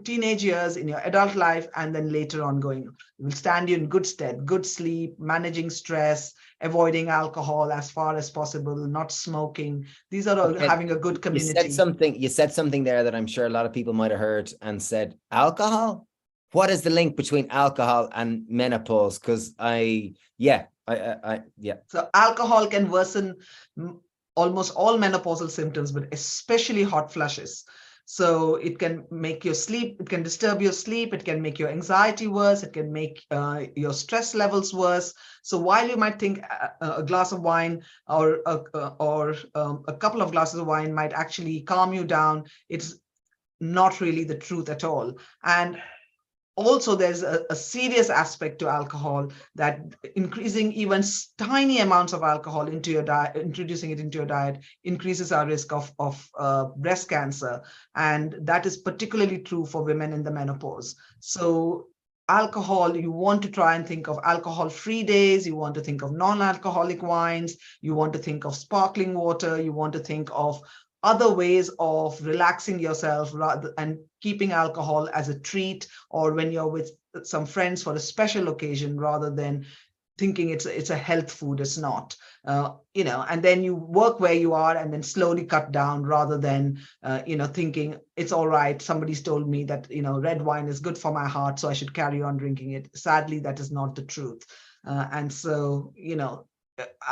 teenage years, in your adult life, and then later on going. It will stand you in good stead. Good sleep, managing stress, avoiding alcohol as far as possible, not smoking. These are all having a good community. You said something there that I'm sure a lot of people might have heard and said, alcohol? What is the link between alcohol and menopause? Because So alcohol can worsen almost all menopausal symptoms, but especially hot flushes. So it can make your sleep, it can disturb your sleep, it can make your anxiety worse, it can make your stress levels worse. So while you might think a glass of wine or a couple of glasses of wine might actually calm you down, it's not really the truth at all. And also, there's a serious aspect to alcohol, that increasing even tiny amounts of alcohol into your diet, introducing it into your diet, increases our risk of breast cancer. And that is particularly true for women in the menopause. So alcohol, you want to try and think of alcohol-free days, you want to think of non-alcoholic wines, you want to think of sparkling water, you want to think of other ways of relaxing yourself and keeping alcohol as a treat, or when you're with some friends for a special occasion, rather than thinking it's a health food. It's not, and then you work where you are and then slowly cut down, rather than, thinking it's all right. Somebody's told me that, red wine is good for my heart, so I should carry on drinking it. Sadly, that is not the truth. And so,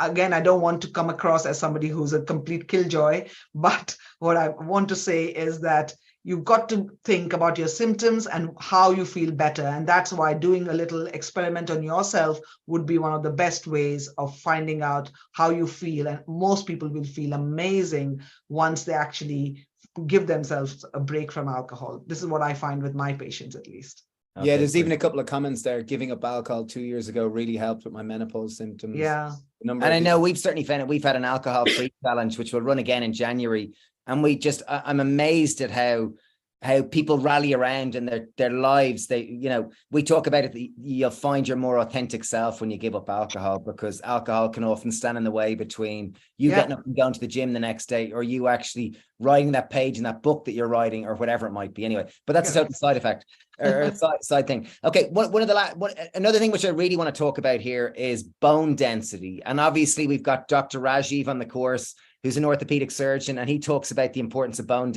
again, I don't want to come across as somebody who's a complete killjoy, but what I want to say is that you've got to think about your symptoms and how you feel better. And that's why doing a little experiment on yourself would be one of the best ways of finding out how you feel. And most people will feel amazing once they actually give themselves a break from alcohol. This is what I find with my patients, at least. Okay, yeah, there's even a couple of comments there. Giving up alcohol 2 years ago really helped with my menopause symptoms. Yeah. And I know we've certainly found it. We've had an alcohol-free challenge, which will run again in January. And I'm amazed at how people rally around in their lives. We talk about it, you'll find your more authentic self when you give up alcohol, because alcohol can often stand in the way between you getting up and going to the gym the next day, or you actually writing that page in that book that you're writing, or whatever it might be. Anyway, but that's a total side effect or side thing. Okay, another thing which I really want to talk about here is bone density. And obviously we've got Dr. Rajiv on the course, who's an orthopedic surgeon, and he talks about the importance of bone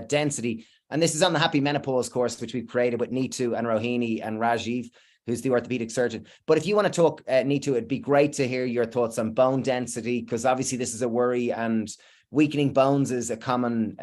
density. And this is on the Happy Menopause course, which we've created with Nitu and Rohini and Rajiv, who's the orthopedic surgeon. But if you want to talk, Nitu, it'd be great to hear your thoughts on bone density, because obviously this is a worry, and weakening bones is a common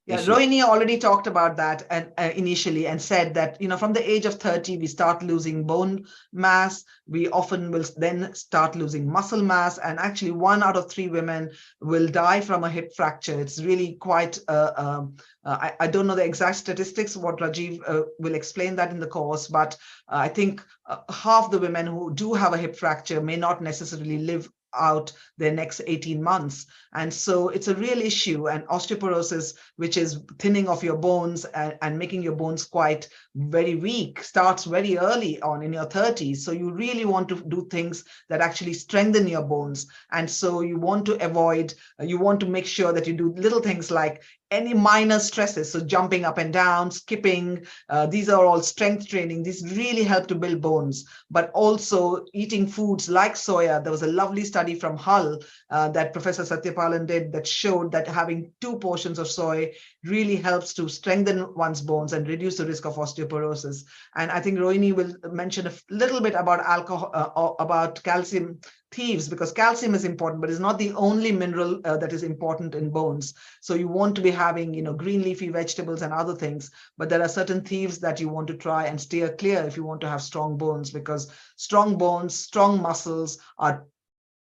Yeah, Rohini already talked about that initially, and said that, from the age of 30, we start losing bone mass. We often will then start losing muscle mass. And actually 1 out of 3 women will die from a hip fracture. It's really quite, I don't know the exact statistics, what Rajiv will explain that in the course, but I think half the women who do have a hip fracture may not necessarily live out their next 18 months. And so it's a real issue. And osteoporosis, which is thinning of your bones and making your bones quite very weak, starts very early on in your 30s. So you really want to do things that actually strengthen your bones. And so you want to avoid, you want to make sure that you do little things like any minor stresses. So jumping up and down, skipping, these are all strength training. These really help to build bones, but also eating foods like soya. There was a lovely study from Hull that Professor Satyapalan did that showed that having 2 portions of soy really helps to strengthen one's bones and reduce the risk of osteoporosis. And I think Rohini will mention a little bit about alcohol, about calcium thieves, because calcium is important, but it's not the only mineral that is important in bones. So you want to be having, green leafy vegetables and other things, but there are certain thieves that you want to try and steer clear if you want to have strong bones, because strong bones, strong muscles are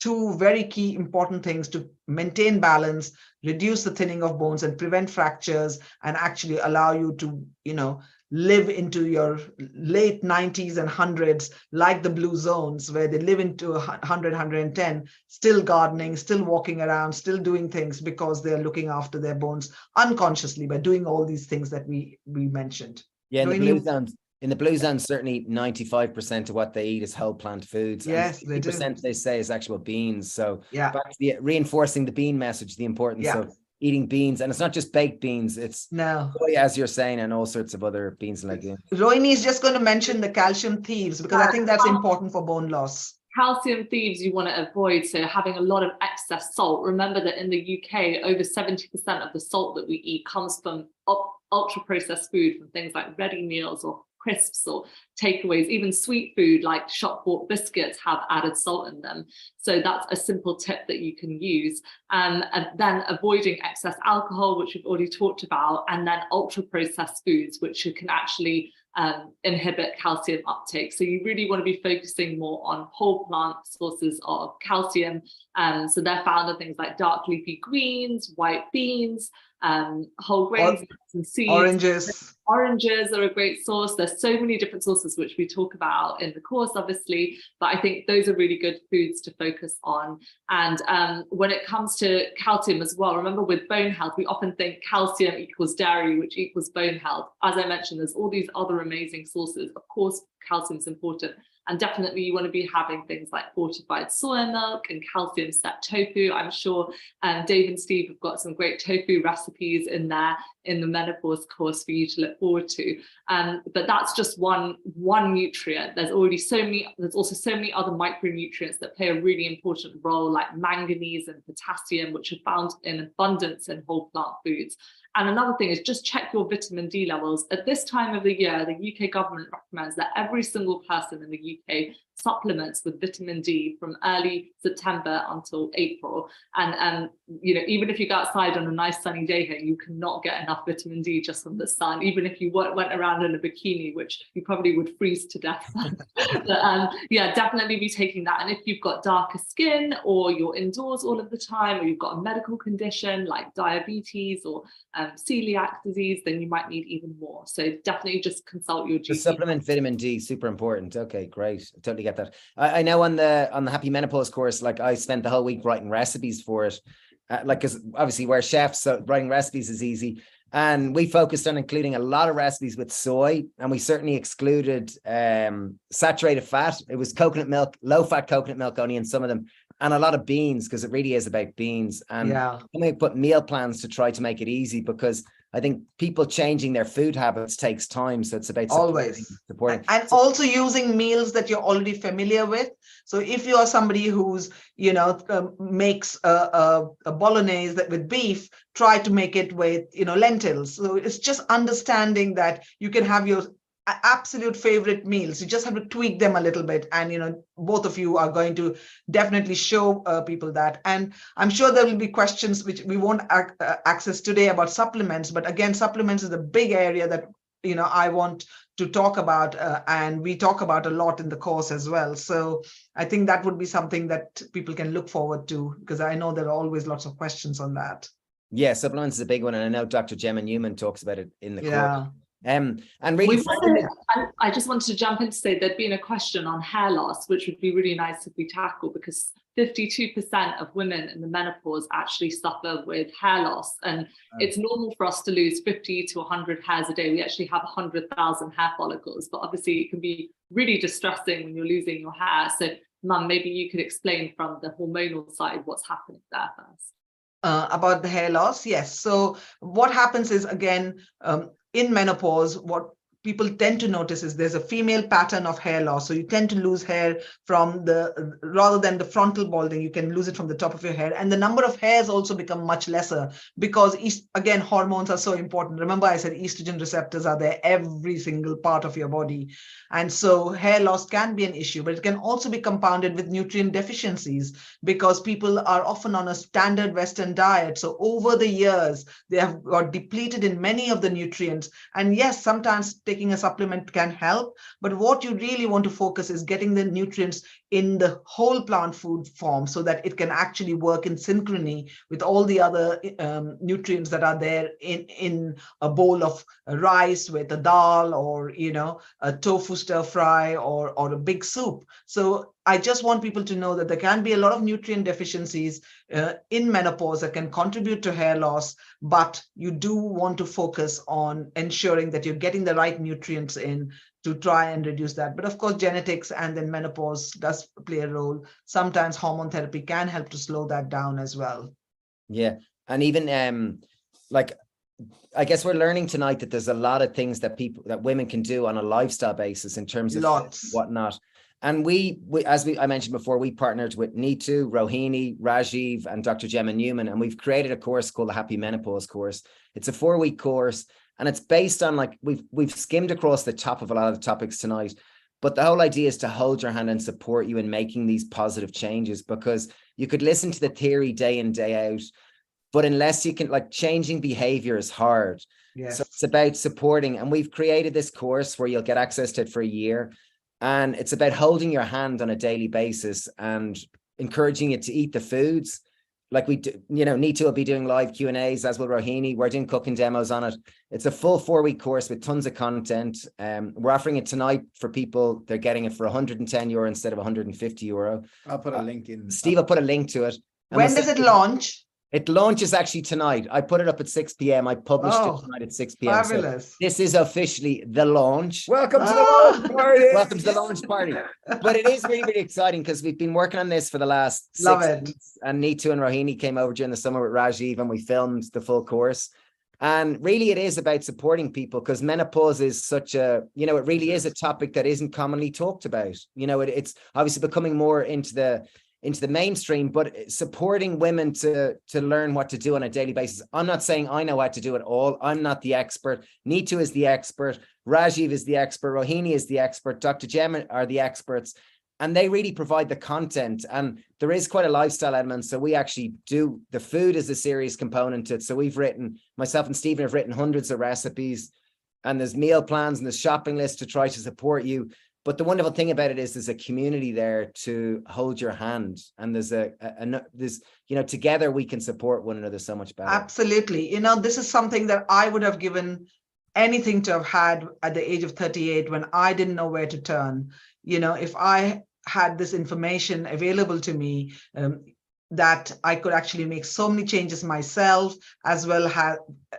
2 very key important things to maintain balance, reduce the thinning of bones and prevent fractures, and actually allow you to, live into your late 90s and 100s, like the blue zones, where they live into 100, 110, still gardening, still walking around, still doing things because they're looking after their bones unconsciously by doing all these things that we mentioned. Yeah, in the blue zones. In the blue zone, certainly 95% of what they eat is whole plant foods. Yes, and 50% they say is actual beans. So yeah, back to reinforcing the bean message, the importance of eating beans. And it's not just baked beans, it's soy, as you're saying, and all sorts of other beans and legumes. Rohini is just going to mention the calcium thieves, because I think that's important for bone loss. Calcium thieves you want to avoid, so having a lot of excess salt. Remember that in the UK, over 70% of the salt that we eat comes from ultra processed food, from things like ready meals or crisps or takeaways. Even sweet food like shop bought biscuits have added salt in them. So that's a simple tip that you can use. And then avoiding excess alcohol, which we've already talked about, and then ultra processed foods, which can actually inhibit calcium uptake. So you really want to be focusing more on whole plant sources of calcium. So they're found in things like dark leafy greens, white beans, whole grains, nuts and seeds. Oranges are a great source. There's so many different sources which we talk about in the course, obviously, but I think those are really good foods to focus on. And when it comes to calcium as well, remember with bone health, we often think calcium equals dairy, which equals bone health. As I mentioned, there's all these other amazing sources. Of course, calcium is important. And definitely you want to be having things like fortified soy milk and calcium set tofu. I'm sure Dave and Steve have got some great tofu recipes in there in the menopause course for you to look forward to. But that's just one nutrient. There's also so many other micronutrients that play a really important role, like manganese and potassium, which are found in abundance in whole plant foods. And another thing is just check your vitamin D levels. At this time of the year, the UK government recommends that every single person in the UK supplements with vitamin D from early September until April. And even if you go outside on a nice sunny day here, you cannot get enough vitamin D just from the sun, even if you went around in a bikini, which you probably would freeze to death. But definitely be taking that. And if you've got darker skin, or you're indoors all of the time, or you've got a medical condition like diabetes or celiac disease, then you might need even more. So definitely just consult your GP. The supplement vitamin D, super important. Okay, great. I totally get that. I know on the Happy Menopause course, like I spent the whole week writing recipes for it. Because obviously we're chefs, so writing recipes is easy. And we focused on including a lot of recipes with soy, and we certainly excluded saturated fat. It was coconut milk, low-fat coconut milk only in some of them, and a lot of beans, because it really is about beans. And we put meal plans to try to make it easy, because I think people changing their food habits takes time. So it's about supporting. And also using meals that you're already familiar with. So if you are somebody who's, makes a bolognese with beef, try to make it with, lentils. So it's just understanding that you can have your absolute favorite meals. You just have to tweak them a little bit. And, both of you are going to definitely show people that. And I'm sure there will be questions which we won't access today about supplements. But again, supplements is a big area that, I want to talk about, and we talk about a lot in the course as well. So I think that would be something that people can look forward to, because I know there are always lots of questions on that. Yeah, supplements is a big one. And I know Dr. Gemma Newman talks about it in the course. And really, I just wanted to jump in to say there'd been a question on hair loss, which would be really nice if we tackle, because 52% of women in the menopause actually suffer with hair loss. And it's normal for us to lose 50 to 100 hairs a day. We actually have 100,000 hair follicles, but obviously it can be really distressing when you're losing your hair. So Mum, maybe you could explain from the hormonal side what's happening there first. About the hair loss, yes. So what happens is, again, in menopause, what people tend to notice is there's a female pattern of hair loss. So you tend to lose hair from rather than the frontal balding, you can lose it from the top of your head. And the number of hairs also become much lesser because, again, hormones are so important. Remember, I said estrogen receptors are there every single part of your body. And so hair loss can be an issue, but it can also be compounded with nutrient deficiencies because people are often on a standard Western diet. So over the years, they have got depleted in many of the nutrients. And yes, sometimes taking a supplement can help, but what you really want to focus is getting the nutrients in the whole plant food form so that it can actually work in synchrony with all the other nutrients that are there in a bowl of rice with a dal, or a tofu stir fry, or a big soup. So I just want people to know that there can be a lot of nutrient deficiencies in menopause that can contribute to hair loss, but you do want to focus on ensuring that you're getting the right nutrients in to try and reduce that. But of course, genetics and then menopause does play a role. Sometimes hormone therapy can help to slow that down as well. Yeah. And even I guess we're learning tonight that there's a lot of things that women can do on a lifestyle basis in terms of whatnot. And I mentioned before, we partnered with Nitu, Rohini, Rajiv, and Dr. Gemma Newman, and we've created a course called the Happy Menopause course. It's a 4-week course, and it's based on, like, we've skimmed across the top of a lot of the topics tonight, but the whole idea is to hold your hand and support you in making these positive changes, because you could listen to the theory day in, day out, but unless you can, changing behavior is hard. Yes. So it's about supporting, and we've created this course where you'll get access to it for a year. And it's about holding your hand on a daily basis and encouraging you to eat the foods. Like we do, Nitu will be doing live Q&As, as will Rohini. We're doing cooking demos on it. It's a full 4-week course with tons of content. We're offering it tonight for people. They're getting it for €110 instead of €150. I'll put a link in. Steve will put a link to it. When does it launch? It launches actually tonight. I put it up at 6 p.m. I published it tonight at 6 p.m. Fabulous. So this is officially the launch. Welcome to the launch party. Welcome to the launch party. But it is really, really exciting because we've been working on this for the last 6 weeks. And Nitu and Rohini came over during the summer with Rajiv, and we filmed the full course. And really, it is about supporting people, because menopause is such a, it really is a topic that isn't commonly talked about. It's obviously becoming more into the mainstream, but supporting women to learn what to do on a daily basis. I'm not saying I know how to do it all. I'm not the expert. Nitu is the expert. Rajiv is the expert. Rohini is the expert. Dr. Gemma are the experts. And they really provide the content. And there is quite a lifestyle element. So we actually do, the food is a serious component to it. So myself and Stephen have written hundreds of recipes, and there's meal plans and there's shopping lists to try to support you. But the wonderful thing about it is there's a community there to hold your hand, and there's together we can support one another so much better. Absolutely. This is something that I would have given anything to have had at the age of 38 when I didn't know where to turn. If I had this information available to me, that I could actually make so many changes myself, as well as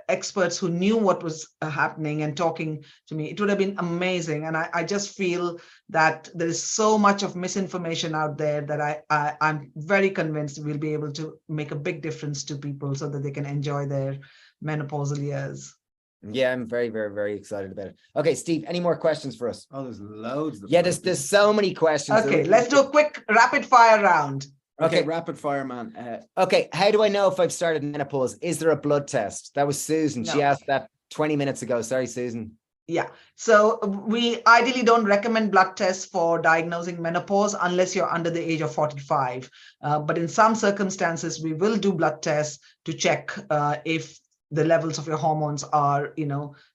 experts who knew what was happening and talking to me, it would have been amazing. And I just feel that there is so much of misinformation out there that I'm very convinced we'll be able to make a big difference to people so that they can enjoy their menopausal years. Yeah, I'm very, very, very excited about it. Okay, Steve, any more questions for us? Oh, there's loads. Yeah, there's so many questions. Okay, let's do a quick rapid fire round. Okay, rapid fire, man. Okay, how do I know if I've started menopause? Is there a blood test? That was Susan. No. She asked that 20 minutes ago. Sorry, Susan. Yeah, so we ideally don't recommend blood tests for diagnosing menopause unless you're under the age of 45. But in some circumstances, we will do blood tests to check if the levels of your hormones are,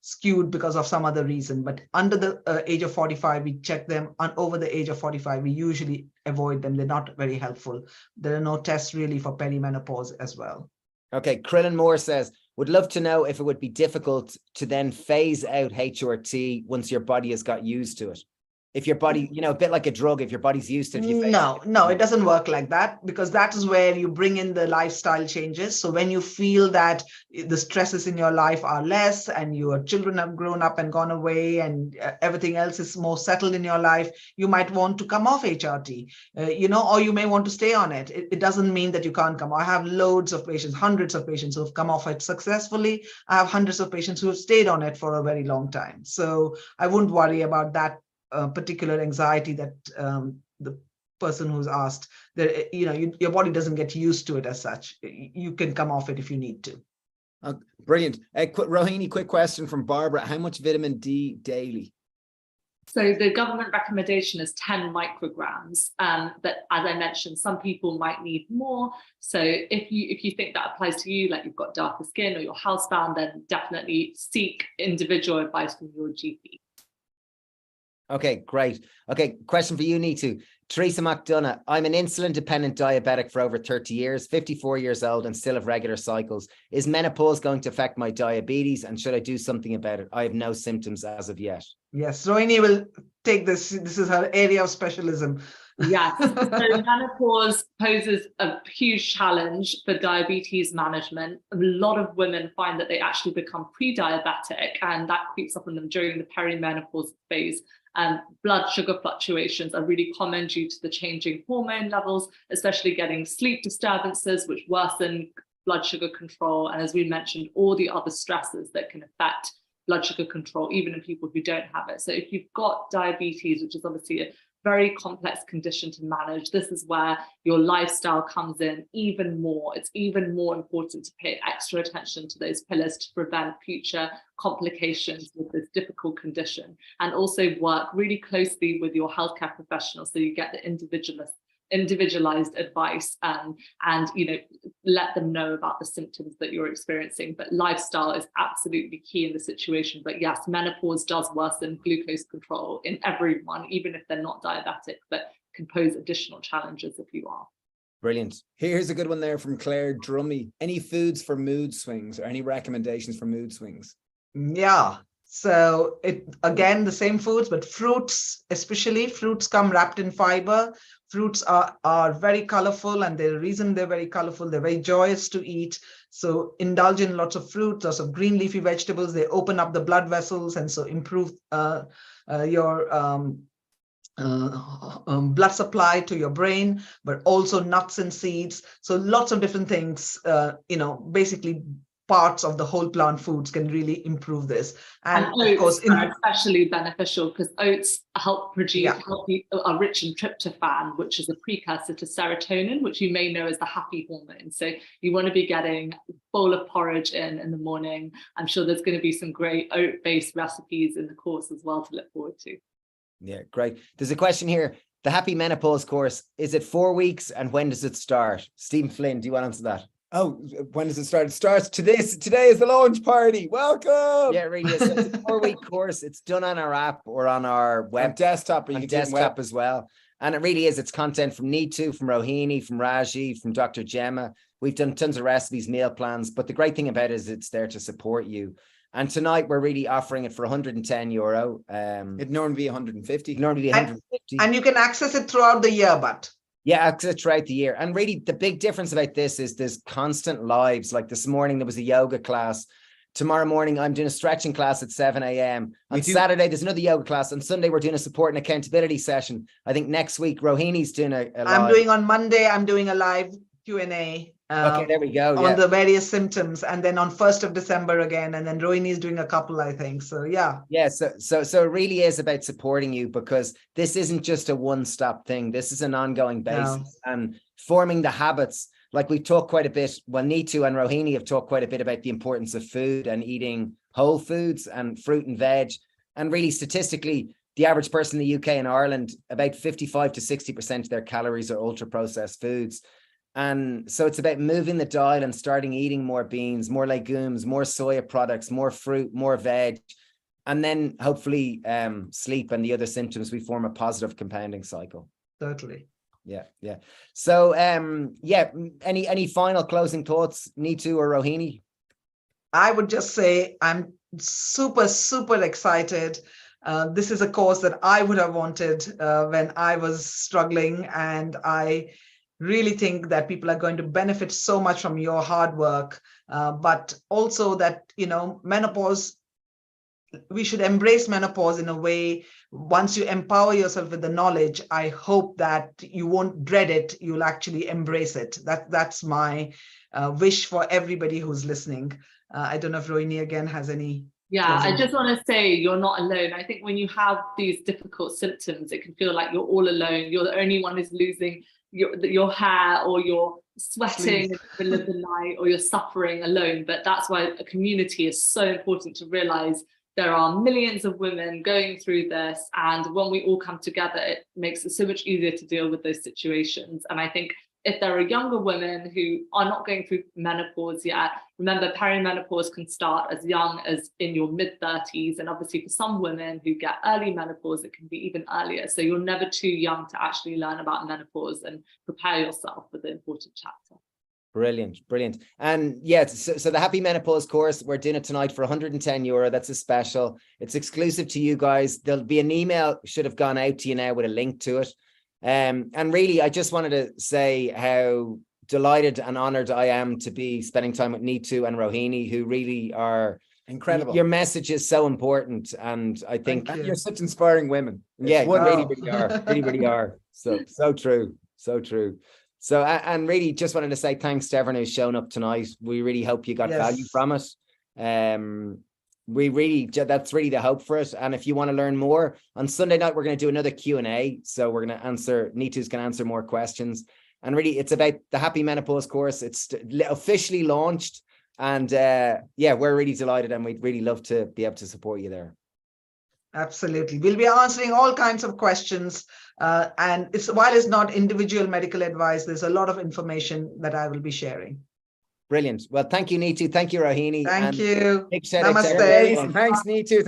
skewed because of some other reason. But under the age of 45, we check them. And over the age of 45, we usually avoid them. They're not very helpful. There are no tests really for perimenopause as well. Okay, Krillin Moore says, would love to know if it would be difficult to then phase out HRT once your body has got used to it. if your body, a bit like a drug, if your body's used to it. No, it doesn't work like that, because that is where you bring in the lifestyle changes. So when you feel that the stresses in your life are less and your children have grown up and gone away and everything else is more settled in your life, you might want to come off HRT, or you may want to stay on it. It doesn't mean that you can't come. I have loads of patients, hundreds of patients who have come off it successfully. I have hundreds of patients who have stayed on it for a very long time. So I wouldn't worry about that particular anxiety that the person who's asked. That your body doesn't get used to it as such. You can come off it if you need to. Brilliant. Rohini, quick question from Barbara. How much vitamin D daily? So the government recommendation is 10 micrograms. But as I mentioned, some people might need more. So if you think that applies to you, like you've got darker skin or you're housebound, then definitely seek individual advice from your GP. Okay, great. Okay, question for you, Nitu. Teresa McDonough, I'm an insulin-dependent diabetic for over 30 years, 54 years old, and still have regular cycles. Is menopause going to affect my diabetes, and should I do something about it? I have no symptoms as of yet. Yes, Rohini will take this. This is her area of specialism. Yes, so menopause poses a huge challenge for diabetes management. A lot of women find that they actually become pre-diabetic, and that creeps up on them during the perimenopause phase. Blood sugar fluctuations are really common due to the changing hormone levels, especially getting sleep disturbances, which worsen blood sugar control. And as we mentioned, all the other stresses that can affect blood sugar control, even in people who don't have it. So if you've got diabetes, which is obviously a very complex condition to manage, this is where your lifestyle comes in even more. It's even more important to pay extra attention to those pillars to prevent future complications with this difficult condition, and also work really closely with your healthcare professional so you get the individualized advice, and let them know about the symptoms that you're experiencing. But lifestyle is absolutely key in the situation. But yes, menopause does worsen glucose control in everyone, even if they're not diabetic, but can pose additional challenges if you are. Brilliant. Here's a good one there from Claire Drummy. Any foods for mood swings, or any recommendations for mood swings? Yeah. So again, the same foods, but fruits, especially fruits, come wrapped in fiber. Fruits are very colorful, and the reason they're very colorful, they're very joyous to eat. So indulge in lots of fruits, lots of green leafy vegetables. They open up the blood vessels, and so improve your blood supply to your brain, but also nuts and seeds. So lots of different things, basically parts of the whole plant foods can really improve this. And of course, are especially beneficial because oats help produce, are rich in tryptophan, which is a precursor to serotonin, which you may know as the happy hormone. So you want to be getting a bowl of porridge in the morning. I'm sure there's going to be some great oat-based recipes in the course as well to look forward to. Yeah, great. There's a question here. The Happy Menopause course, is it 4 weeks, and when does it start? Stephen Flynn, do you want to answer that? Oh, when does it start? It starts today. Today is the launch party. Welcome. Yeah, it really is. So it's a 4-week course. It's done on our app or on our web desktop, or you can desktop as well. And it really is. It's content from Nitu, from Rohini, from Raji, from Dr. Gemma. We've done tons of recipes, meal plans. But the great thing about it is it's there to support you. And tonight we're really offering it for €110. It'd normally be 150. Normally be 150. And you can access it throughout the year, but. Yeah, access throughout the year. And really the big difference about this is there's constant lives. Like this morning, there was a yoga class. Tomorrow morning, I'm doing a stretching class at 7 a.m. On Saturday, there's another yoga class. On Sunday, we're doing a support and accountability session. I think next week, Rohini's doing a live. I'm doing on Monday, I'm doing a live Q&A. Okay, there we go. On the various symptoms, and then on 1st of December again, and then Rohini is doing a couple, I think. So yeah. Yeah, so it really is about supporting you, because this isn't just a one-stop thing. This is an ongoing basis, and forming the habits. Like we've talked quite a bit. Well, Nitu and Rohini have talked quite a bit about the importance of food and eating whole foods and fruit and veg. And really, statistically, the average person in the UK and Ireland, about 55 to 60% of their calories are ultra-processed foods. And so it's about moving the dial and starting eating more beans, more legumes, more soya products, more fruit, more veg, and then hopefully sleep and the other symptoms, we form a positive compounding cycle. Totally. Yeah. So any final closing thoughts, Nitu or Rohini? I would just say I'm super, super excited This is a course that I would have wanted when I was struggling, and I really think that people are going to benefit so much from your hard work, but also that, menopause, we should embrace menopause in a way. Once you empower yourself with the knowledge, I hope that you won't dread it, you'll actually embrace it. That's my wish for everybody who's listening. I don't know if Rohini again has any. Yeah, I just want to say you're not alone. I think when you have these difficult symptoms, it can feel like you're all alone. You're the only one who's losing your hair, or you're sweating in the middle of the night, or you're suffering alone. But that's why a community is so important, to realize there are millions of women going through this. And when we all come together, it makes it so much easier to deal with those situations. And I think if there are younger women who are not going through menopause yet, remember, perimenopause can start as young as in your mid-30s. And obviously for some women who get early menopause, it can be even earlier. So you're never too young to actually learn about menopause and prepare yourself for the important chapter. Brilliant. And yeah, so the Happy Menopause course, we're doing it tonight for €110. That's a special. It's exclusive to you guys. There'll be an email, should have gone out to you now with a link to it. And really, I just wanted to say how delighted and honored I am to be spending time with Nitu and Rohini, who really are incredible. Your message is so important, and I think you're such inspiring women. Yeah, really are. So true. So, and really just wanted to say thanks to everyone who's shown up tonight. We really hope you got value from it. That's really the hope for it. And if you want to learn more, on Sunday night, we're going to do another Q&A. So we're going to Nitu's going to answer more questions. And really, it's about the Happy Menopause course. It's officially launched. And we're really delighted, and we'd really love to be able to support you there. Absolutely. We'll be answering all kinds of questions. And while it's not individual medical advice, there's a lot of information that I will be sharing. Brilliant. Well, thank you, Nitu. Thank you, Rohini. Thank you. Big shout out to Namaste. Thanks, Nitu.